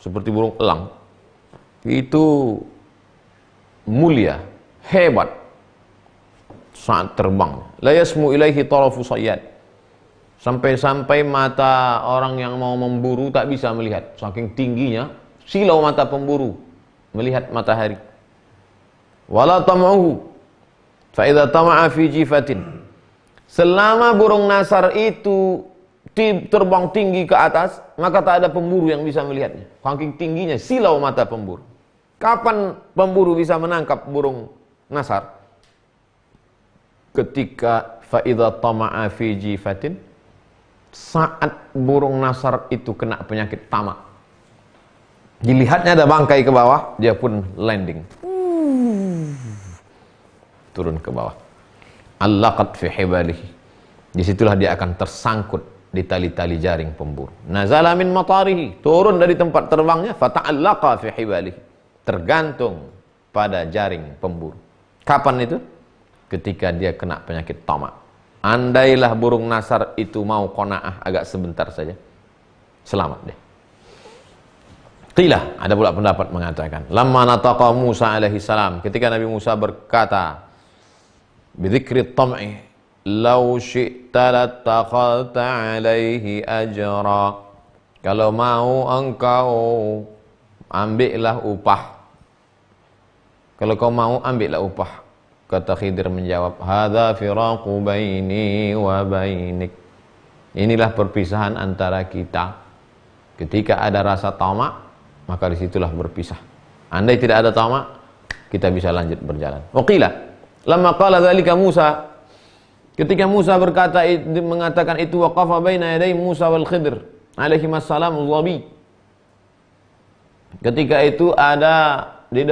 seperti burung elang itu mulia, hebat saat terbang. La yasmu ilaihi tarafu sayyad. Sampai-sampai mata orang yang mau memburu tak bisa melihat, saking tingginya silau mata pemburu melihat matahari. Wala tam'uhu fa idza tama'a fi jifatin. Selama burung nasar itu terbang tinggi ke atas, maka tak ada pemburu yang bisa melihatnya. Saking tingginya silau mata pemburu. Kapan pemburu bisa menangkap burung nasar? ketika faidha tama'a fi jifatin, saat burung nasar itu kena penyakit tamak, dilihatnya ada bangkai ke bawah, dia pun landing, turun ke bawah. Allaqat fi hibalihi, disitulah dia akan tersangkut di tali-tali jaring pemburu. Nazala min matarihi, turun dari tempat terbangnya, fata'allaqa fi hibalihi, tergantung pada jaring pemburu. Kapan itu? Ketika dia kena penyakit tamak. Andailah burung nasar itu mau qanaah agak sebentar saja, selamat deh. Qila, ada pula pendapat mengatakan, lamma nataqa Musa alaihi salam, ketika Nabi Musa berkata bidzikri tam'i, law syi'ta lattakhadta alaihi ajra, kalau mau engkau ambillah upah, kalau kau mau ambillah upah. Kata Khidir menjawab, hadza firaqu baini wa bainik, inilah perpisahan antara kita. Ketika ada rasa tamak, maka disitulah berpisah. Andai tidak ada tamak, kita bisa lanjut berjalan. Waqila lamma qala dzalika Musa, ketika Musa berkata, mengatakan itu, waqafa baina yaday Musa wal Khidir alaihi assalam dhabi, ketika itu ada di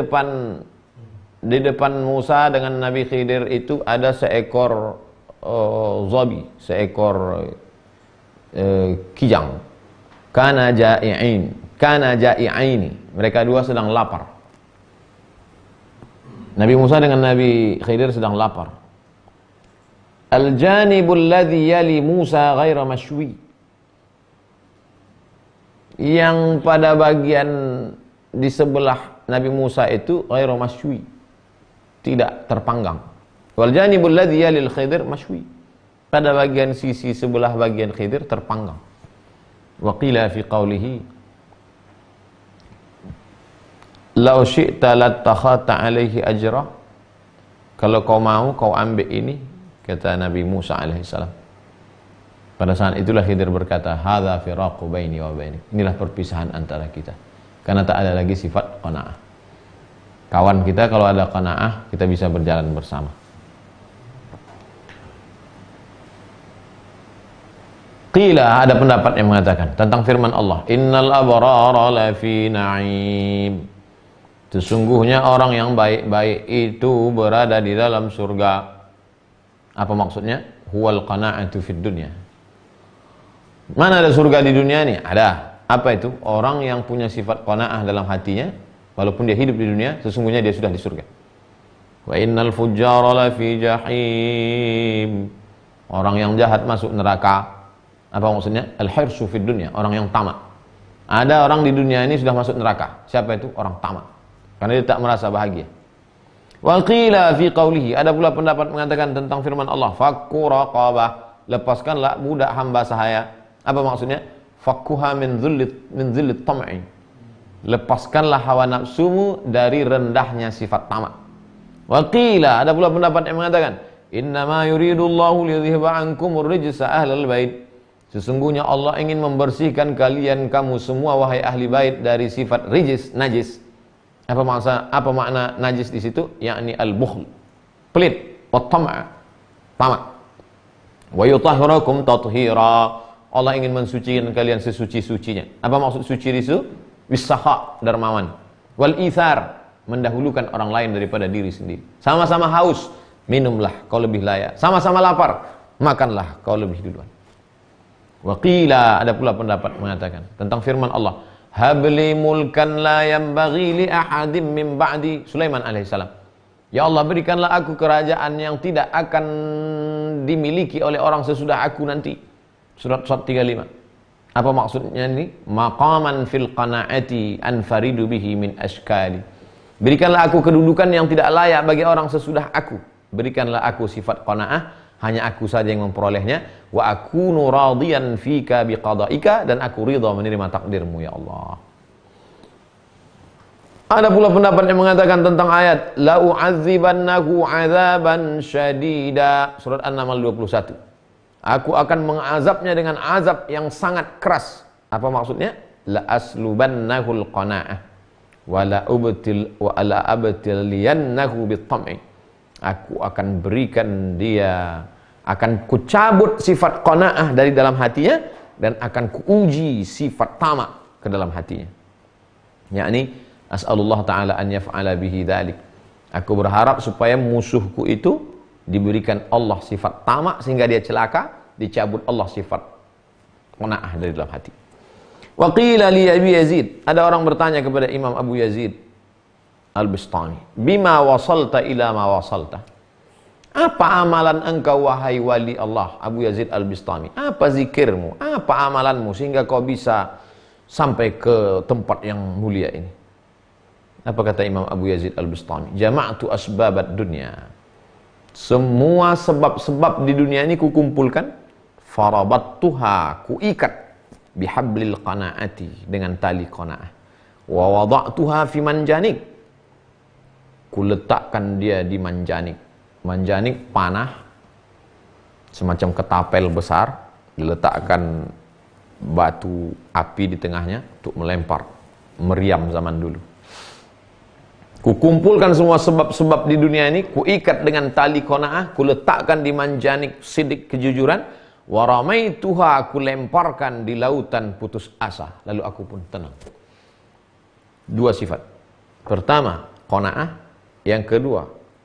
depan Musa dengan Nabi Khidir itu ada seekor dhabi, seekor kijang. Kana ja'i'aini, mereka dua sedang lapar. Nabi Musa dengan Nabi Khidir sedang lapar. Al-janibul ladzi yali Musa ghaira mashwi, yang pada bagian di sebelah Nabi Musa itu ghaira mashwi, tidak terpanggang. Wal janibul ladzi yali al-Khidir mashwi, pada bagian sisi sebelah bagian Khidir terpanggang. Wa qila fi qawlihi law syi'ta lattakhadta alaihi ajra, kalau kau mau kau ambil ini, kata Nabi Musa alaihissalam. Pada saat itulah Khidir berkata, hadza firaqu baini wa bainik, inilah perpisahan antara kita, karena tak ada lagi sifat qanaah. Kawan kita kalau ada qanaah, kita bisa berjalan bersama. Qila, ada pendapat yang mengatakan tentang firman Allah, innal abrara lafi na'im, sesungguhnya orang yang baik-baik itu berada di dalam surga. Apa maksudnya? Huwal qana'atu fid dunya. Mana ada surga di dunia ini? Ada. Apa itu? Orang yang punya sifat qana'ah dalam hatinya, walaupun dia hidup di dunia, sesungguhnya dia sudah di surga. Wa innal fujjara lafi jahim, orang yang jahat masuk neraka. Apa maksudnya? Al-hirsu fid dunya, orang yang tamak. Ada orang di dunia ini sudah masuk neraka. Siapa itu? Orang tamak, karena dia tak merasa bahagia. Wa qila fi qawlihi, ada pula pendapat mengatakan tentang firman Allah, fakku raqabah, lepaskanlah budak hamba sahaya. Apa maksudnya? Fakkuha min dhillit tam'i, lepaskanlah hawa nafsumu dari rendahnya sifat tamak. Wa qila, ada pula pendapat yang mengatakan, innama yuridullahu liyudhhiba ankumur rijsa ahlal bait, sesungguhnya Allah ingin membersihkan kalian kamu semua wahai ahli bait dari sifat rijis, najis. Apa makna najis di situ? Yakni al-bukhl, pelit, wa tam'a, tamak. Wa yutahhirakum tathira, Allah ingin mensucikan kalian sesuci-sucinya. Apa maksud suci di situ? Wisakha, dermawan. Wal ithar, mendahulukan orang lain daripada diri sendiri. Sama-sama haus, minumlah kau lebih layak. Sama-sama lapar, makanlah kau lebih duluan. Wa qila, ada pula pendapat mengatakan tentang firman Allah, habli mulkan la yanbaghi li ahadim min ba'di, Sulaiman alaihissalam. Ya Allah, berikanlah aku kerajaan yang tidak akan dimiliki oleh orang sesudah aku nanti. Surat 35. Apa maksudnya ini? Maqaman fil qanaati anfaridu bihi min ashkali, berikanlah aku kedudukan yang tidak layak bagi orang sesudah aku. Berikanlah aku sifat qanaah, hanya aku saja yang memperolehnya. Wa akunu radiyan fika biqadaika, dan aku ridha menerima takdirmu ya Allah. Ada pula pendapat yang mengatakan tentang ayat la u'adzibannahu 'adzaban syadida, surat An-Naml 21. Aku akan mengazabnya dengan azab yang sangat keras. Apa maksudnya? La aslubannahul qana'ah wa la abtiliyannahu bit-tam'i, aku akan berikan dia, akan kucabut sifat qanaah dari dalam hatinya dan akan kuuji sifat tamak ke dalam hatinya. Yakni as'alullah ta'ala an yaf'ala bihi dzalik. Aku berharap supaya musuhku itu diberikan Allah sifat tamak sehingga dia celaka, dicabut Allah sifat qanaah dari dalam hati. Wa qila li Abi Yazid, ada orang bertanya kepada Imam Abu Yazid Al-Bistami, bima wasalta ila ma wasalta? Apa amalan engkau wahai wali Allah Abu Yazid Al-Bistami? Apa zikirmu? Apa amalanmu sehingga kau bisa sampai ke tempat yang mulia ini? Apa kata Imam Abu Yazid Al-Bistami? Jama'tu asbabat dunya. Semua sebab-sebab di dunia ini kukumpulkan, farabattuha, kuikat bihablil qanaati, dengan tali qanaah. Wa wada'tuha fi manjanik, kuletakkan dia di manjanik. Manjanik panah semacam ketapel besar, diletakkan batu api di tengahnya untuk melempar meriam zaman dulu. Kukumpulkan semua sebab-sebab di dunia ini, kuikat dengan tali qanaah, kuletakkan di manjanik sidik kejujuran, waramaituha, aku lemparkan di lautan putus asa, lalu aku pun tenang. Dua sifat. Pertama, qanaah. Yang kedua,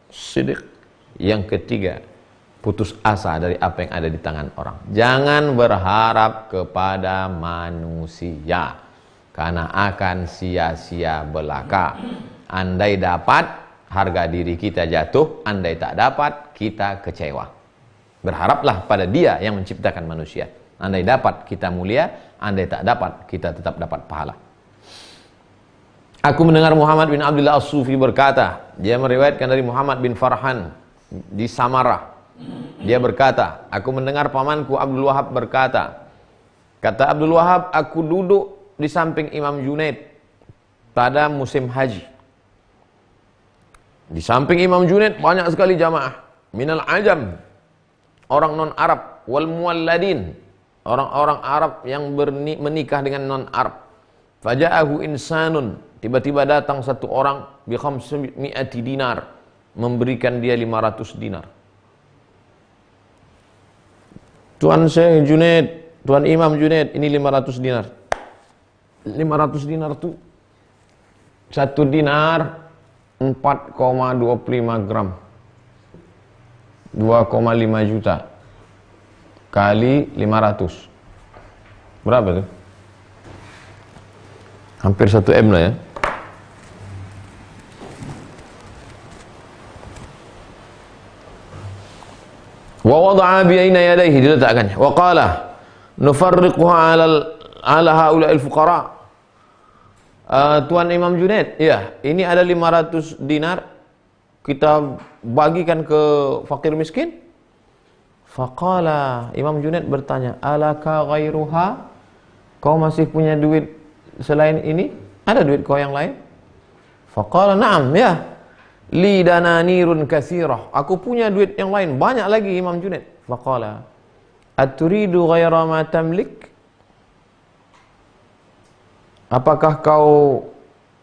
sidik. Yang ketiga, putus asa dari apa yang ada di tangan orang. Jangan berharap kepada manusia, karena akan sia-sia belaka. Andai dapat, harga diri kita jatuh. Andai tak dapat, kita kecewa. Berharaplah pada Dia yang menciptakan manusia. Andai dapat, kita mulia. Andai tak dapat, kita tetap dapat pahala. Aku mendengar Muhammad bin Abdullah As-Sufi berkata, dia meriwayatkan dari Muhammad bin Farhan di Samarah. Dia berkata, aku mendengar pamanku Abdul Wahab berkata, kata Abdul Wahab, aku duduk di samping Imam Junaid pada musim haji. Di samping Imam Junaid banyak sekali jamaah minal ajam, orang non Arab, wal mualladin, orang-orang Arab yang menikah dengan non Arab. Faja'ahu insanun, tiba-tiba datang satu orang bi 500 dinar, memberikan dia 500 dinar. Tuan Syekh Junaid, Tuan Imam Junaid, ini 500 dinar. 500 dinar tuh, satu dinar 4,25 gram, 2,5 juta kali 500 berapa tuh? Hampir 1 M lah ya. Wa wada'a bi aina yadayhi, diletakkannya. Wa qala nufarriquha ala haula'il fuqara. Tuan Imam Junaid, ya, ini ada 500 dinar, kita bagikan ke fakir miskin. Faqala, Imam Junaid bertanya, alaka ghairuha, kau masih punya duit selain ini? Ada duit kau yang lain? Faqala, na'am, ya, li dananirun katsirah, aku punya duit yang lain banyak lagi. Imam Junaid, faqala, aturidu ghaira ma tamlik, apakah kau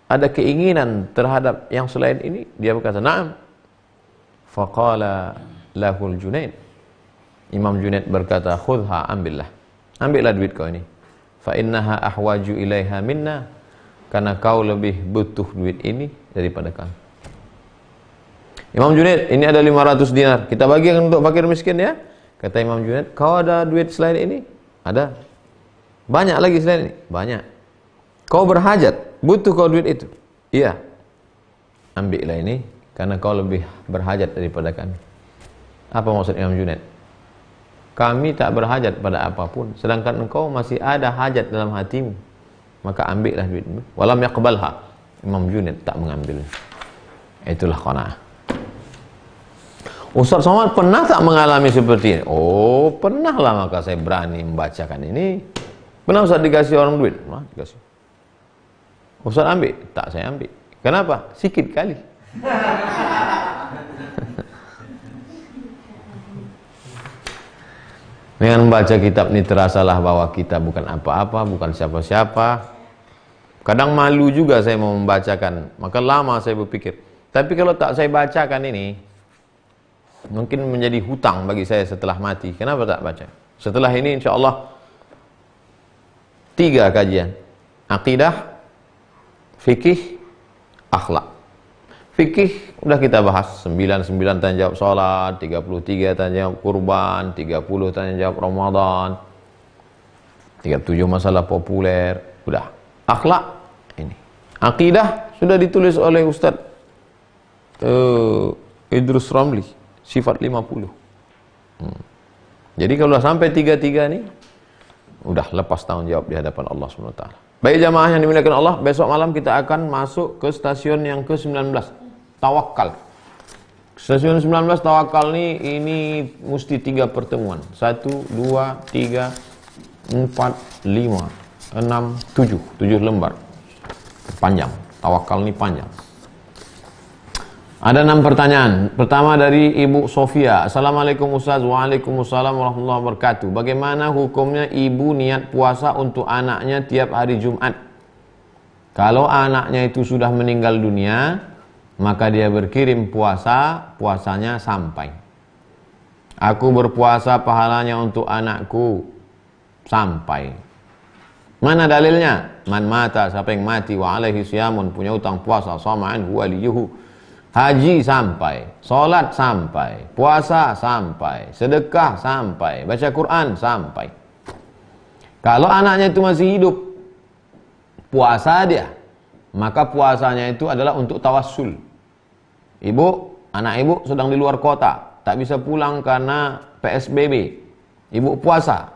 ada keinginan terhadap yang selain ini? Dia berkata, na'am. Faqala lahul Junaid, Imam Junaid berkata, khudha, ambillah, ambillah duit kau ini. Fa innaha ahwaju ilaiha minna, karena kau lebih butuh duit ini daripada kami. Imam Junaid, ini ada 500 dinar, kita bagikan untuk fakir miskin ya. Kata Imam Junaid, kau ada duit selain ini? Ada. Banyak lagi selain ini? Banyak. Kau berhajat, butuh kau duit itu? Iya. Ambillah ini, karena kau lebih berhajat daripada kami. Apa maksud Imam Junaid? Kami tak berhajat pada apapun, sedangkan engkau masih ada hajat dalam hatimu, maka ambillah duitmu. Walam yaqbalha, Imam Junaid tak mengambil. Itulah qanaah. Ustaz Somad pernah tak mengalami seperti ini? Oh, pernah lah, maka saya berani membacakan ini. Pernah Ustaz dikasih orang duit? Pernah dikasih. Ustaz ambil? Tak, saya ambil. Kenapa? Sikit kali. Dengan membaca kitab ini terasalah bahwa kita bukan apa-apa, bukan siapa-siapa. Kadang malu juga saya mau membacakan, maka lama saya berpikir. Tapi kalau tak saya bacakan ini, Mungkin menjadi hutang bagi saya setelah mati. Kenapa tak baca? Setelah ini insya Allah 3 kajian. Akidah, fikih, akhlak. Fikih udah kita bahas 99 tanya jawab salat, 33 tanya jawab kurban, 30 tanya jawab Ramadan, 37 masalah populer. Udah. Akhlak ini. Akidah sudah ditulis oleh Ustaz Idrus Ramli, sifat 50. Jadi kalau sampai 33 nih, udah lepas tanggung jawab di hadapan Allah SWT. Baik jamaah yang dimuliakan Allah, besok malam kita akan masuk ke stasiun yang ke-19, tawakal. Stasiun 19 tawakal ini mesti 3 pertemuan. 1, 2, 3, 4, 5, 6, 7 lembar. Panjang, tawakal ini panjang. Ada 6 pertanyaan. Pertama dari Ibu Sofia. Assalamualaikum Ustaz. Waalaikumsalam warahmatullahi wabarakatuh. Bagaimana hukumnya ibu niat puasa untuk anaknya tiap hari Jumat? Kalau anaknya itu sudah meninggal dunia, maka dia berkirim puasanya sampai. Aku berpuasa pahalanya untuk anakku sampai. Mana dalilnya? Man mata, siapa yang mati wa alaihi siyamun, punya utang puasa, sama'an huwa liyuhu. Haji sampai, solat sampai, puasa sampai, sedekah sampai, baca Quran sampai. Kalau anaknya itu masih hidup, puasa dia, maka puasanya itu adalah untuk tawassul. Anak ibu sedang di luar kota, tak bisa pulang karena PSBB. Ibu puasa.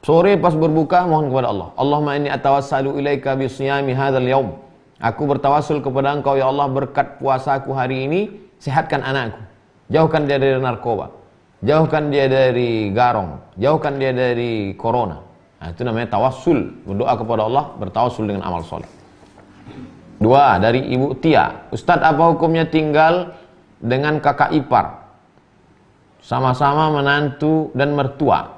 Sore pas berbuka mohon kepada Allah. Allahumma inni atawassalu ilaika bisiyami hadzal yaum. Aku bertawassul kepada Engkau ya Allah, berkat puasaku hari ini sehatkan anakku. Jauhkan dia dari narkoba. Jauhkan dia dari garong. Jauhkan dia dari corona. Nah, itu namanya tawassul. Berdoa kepada Allah, bertawassul dengan amal soleh. 2 dari Ibu Tia. Ustadz, apa hukumnya tinggal dengan kakak ipar? Sama-sama menantu dan mertua.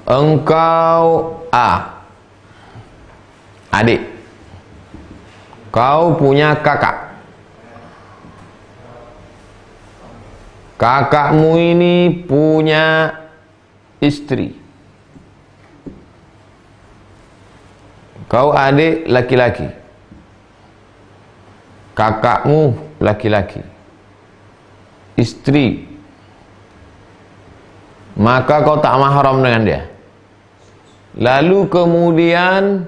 Engkau adik, kau punya kakak. Kakakmu ini punya istri. Kau adik laki-laki. Kakakmu laki-laki. Istri. Maka kau tak mahram dengan dia. Lalu kemudian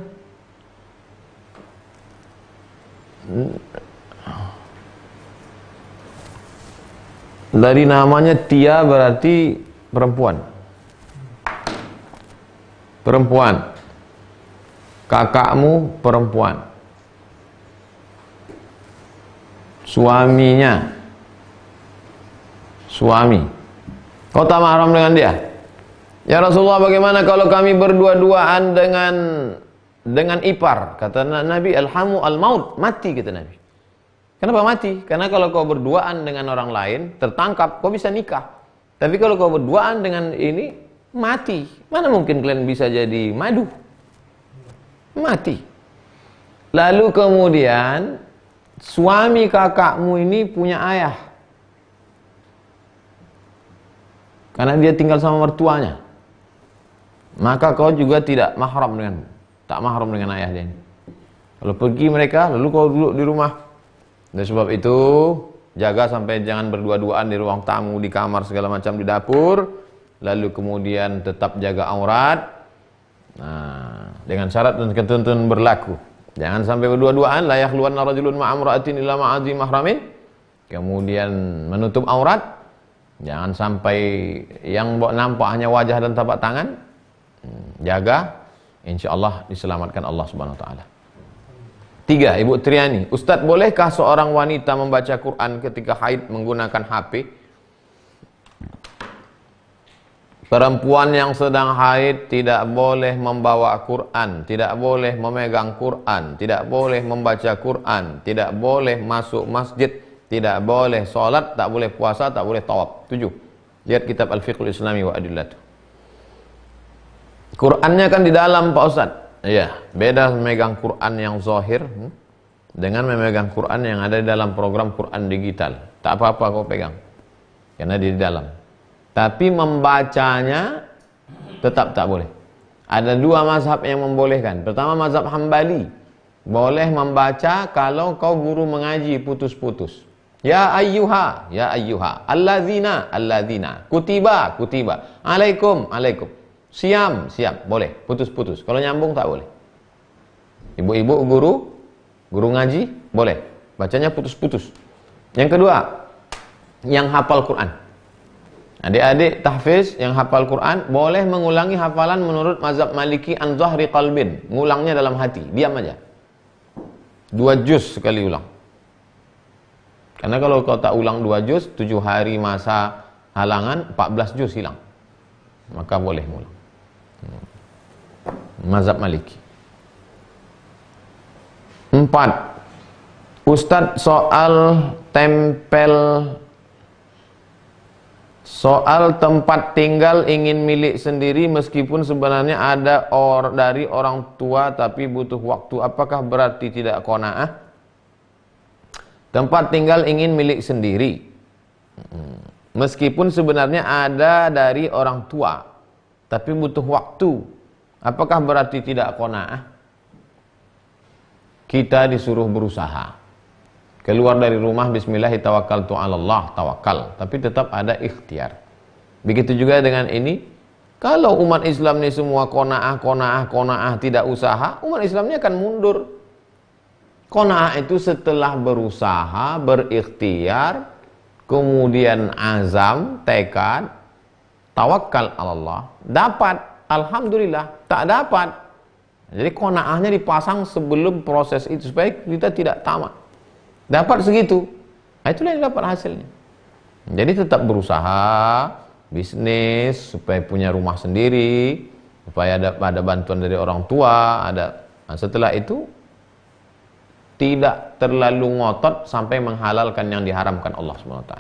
dari namanya Tia berarti perempuan. Perempuan. Kakakmu perempuan. Suaminya. Suami. Kau tak mahram dengan dia. Ya Rasulullah, bagaimana kalau kami berdua-duaan dengan ipar? Kata Nabi, alhamu al-maut, mati kata Nabi. Kenapa mati? Karena kalau kau berduaan dengan orang lain, tertangkap, kau bisa nikah. Tapi kalau kau berduaan dengan ini, mati. Mana mungkin kalian bisa jadi madu? Mati. Lalu kemudian, suami kakakmu ini punya ayah. Karena dia tinggal sama mertuanya. Maka kau juga tak mahram dengan ayah dia. Kalau pergi mereka, lalu kau duduk di rumah. Dan sebab itu, jaga sampai jangan berdua-duaan di ruang tamu, di kamar, segala macam, di dapur. Lalu kemudian tetap jaga aurat. Nah, dengan syarat dan ketentuan berlaku. Jangan sampai berdua-duaan, la yakhluwanna rajulun ma'amra'atin illa ma'adhi mahramin. Kemudian menutup aurat. Jangan sampai yang nampak hanya wajah dan tapak tangan. Jaga, insya Allah diselamatkan Allah Subhanahu Wa Taala. 3, Ibu Triani. Ustadz, bolehkah seorang wanita membaca Quran ketika haid menggunakan HP? Perempuan yang sedang haid tidak boleh membawa Quran, tidak boleh memegang Quran, tidak boleh membaca Quran, tidak boleh masuk masjid, tidak boleh sholat, tak boleh puasa, tak boleh tawaf. 7. Lihat kitab Al-Fiqhul Islami wa Adillatuh. Qurannya kan di dalam Pak Ustadz. Iya, beda memegang Quran yang zahir dengan memegang Quran yang ada di dalam program Quran digital. Tak apa-apa kau pegang, karena di dalam. Tapi membacanya tetap tak boleh. Ada dua mazhab yang membolehkan. Pertama mazhab Hambali, boleh membaca kalau kau guru mengaji putus-putus. Ya ayyuha, alladzina, kutiba, alaikum, siam, boleh, putus-putus. Kalau nyambung tak boleh. Ibu-ibu guru ngaji, boleh, bacanya putus-putus. Yang kedua, yang hafal Quran. Adik-adik tahfiz yang hafal Quran boleh mengulangi hafalan menurut mazhab Maliki an zahri qalbin, ngulangnya dalam hati, diam aja. 2 juz sekali ulang. Karena kalau kau tak ulang 2 juz, 7 hari masa halangan, 14 juz hilang. Maka boleh ngulang. Mazhab Maliki. 4. Ustadz, soal tempat tinggal ingin milik sendiri meskipun sebenarnya ada dari orang tua tapi butuh waktu. Apakah berarti tidak qanaah? Tempat tinggal ingin milik sendiri meskipun sebenarnya ada dari orang tua tapi butuh waktu. Apakah berarti tidak qanaah? Kita disuruh berusaha. Keluar dari rumah bismillahirrahmanirrahim, tawakal, tapi tetap ada ikhtiar. Begitu juga dengan ini. Kalau umat Islam ini semua qanaah tidak usaha, umat Islamnya akan mundur. Qanaah itu setelah berusaha, berikhtiar, kemudian azam, tekad, tawakal Allah, dapat, alhamdulillah. Tak dapat, jadi qanaahnya dipasang sebelum proses itu supaya kita tidak tamat. Dapat segitu, itulah yang dapat hasilnya. Jadi tetap berusaha, bisnis, supaya punya rumah sendiri, supaya ada bantuan dari orang tua, setelah itu tidak terlalu ngotot sampai menghalalkan yang diharamkan Allah SWT.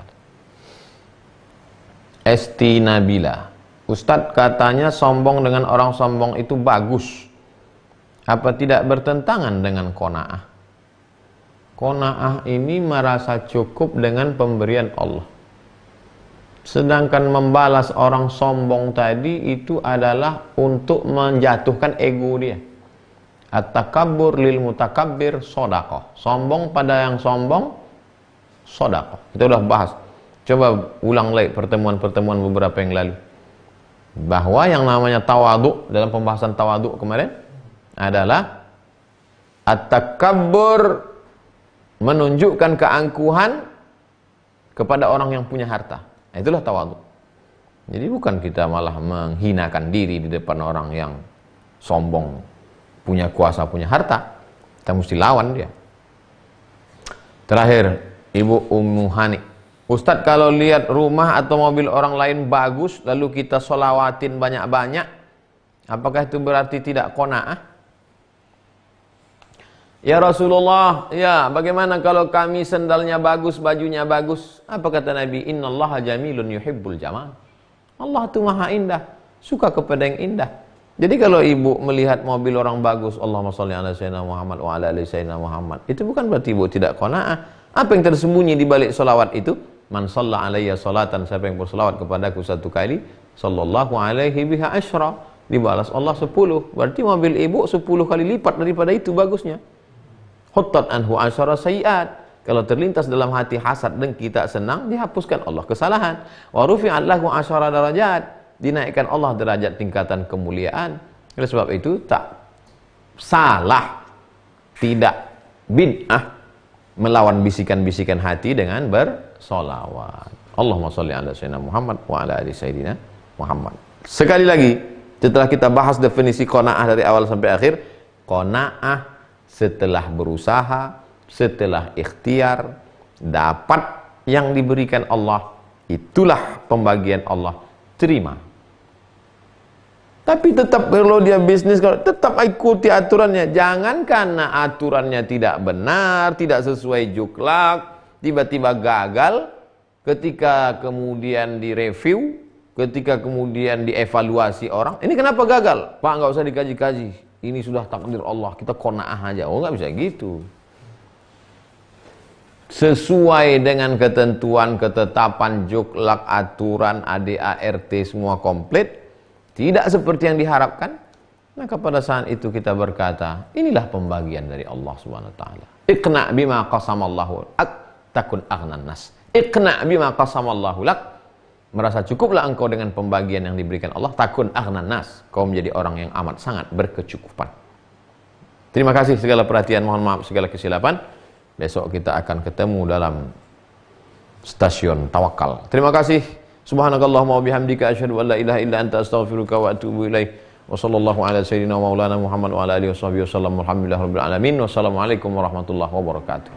Esti Nabila, Ustadz katanya sombong dengan orang sombong itu bagus. Apa tidak bertentangan dengan qanaah? Qanaah ini merasa cukup dengan pemberian Allah. Sedangkan membalas orang sombong tadi itu adalah untuk menjatuhkan ego dia. At-takabbur lil mutakabbir shadaqah. Sombong pada yang sombong shadaqah. Kita udah bahas. Coba ulang lagi pertemuan-pertemuan beberapa yang lalu. Bahwa yang namanya tawadhu, dalam pembahasan tawadhu kemarin adalah at-takabbur, menunjukkan keangkuhan kepada orang yang punya harta. Itulah tawadhu. Jadi bukan kita malah menghinakan diri di depan orang yang sombong, punya kuasa, punya harta. Kita mesti lawan dia. Terakhir, Ibu Ummu Hani, Ustadz, kalau lihat rumah atau mobil orang lain bagus lalu kita sholawatin banyak-banyak, apakah itu berarti tidak qanaah? Ya Rasulullah, ya bagaimana kalau kami sendalnya bagus, bajunya bagus? Apa kata Nabi? Innallaha jamilun yuhibbul jamal. Allah itu maha indah, suka kepada yang indah. Jadi kalau ibu melihat mobil orang bagus, Allahumma sholli ala sayyidina Muhammad wa ala ali sayyidina Muhammad, itu bukan berarti ibu tidak qanaah. Apa yang tersembunyi di balik solawat itu? Man shalla alayya salatan, siapa yang bersolawat kepadaku 1 kali, sallallahu alaihi biha asyra, dibalas Allah 10. Berarti mobil ibu 10 kali lipat daripada itu bagusnya. Huttat anhu asyara sayiat, kalau terlintas dalam hati hasad, dengki, tak senang, dihapuskan Allah kesalahan. Wa rufi'at lahu asyara darajat, dinaikkan Allah derajat tingkatan kemuliaan. Oleh sebab itu tak salah, tidak bid'ah melawan bisikan-bisikan hati dengan bersolawat. Allahumma sholli ala sayyidina Muhammad wa ala ali sayyidina Muhammad. Sekali lagi, setelah kita bahas definisi qanaah dari awal sampai akhir, qanaah setelah berusaha, setelah ikhtiar, dapat yang diberikan Allah, itulah pembagian Allah, terima. Tapi tetap kalau dia bisnis, tetap ikuti aturannya. Jangan karena aturannya tidak benar, tidak sesuai juklak, tiba-tiba gagal, ketika kemudian direview, ketika kemudian dievaluasi orang, ini kenapa gagal? Pak, nggak usah dikaji-kaji, ini sudah takdir Allah, kita qanaah aja. Oh, nggak bisa gitu. Sesuai dengan ketentuan, ketetapan, juklak, aturan, ADART semua komplit, tidak seperti yang diharapkan, maka pada saat itu kita berkata, inilah pembagian dari Allah Subhanahu wa taala. Iqna bima qasamallahu lak takun aghnan nas. Iqna bima qasamallahu lak. Merasa cukuplah engkau dengan pembagian yang diberikan Allah, takun aghnan nas. Kau menjadi orang yang amat sangat berkecukupan. Terima kasih segala perhatian, mohon maaf segala kesilapan. Besok kita akan ketemu dalam stasiun tawakal. Terima kasih. Subhanakallahumma wa bihamdika asyhadu an la ilaha illa anta astaghfiruka wa atubu ilaik. Wa sallallahu ala sayyidina maulana Muhammad wa ala alihi washabbihi wasallam. Alhamdulillahirabbil alamin. Wassalamualaikum warahmatullahi wabarakatuh.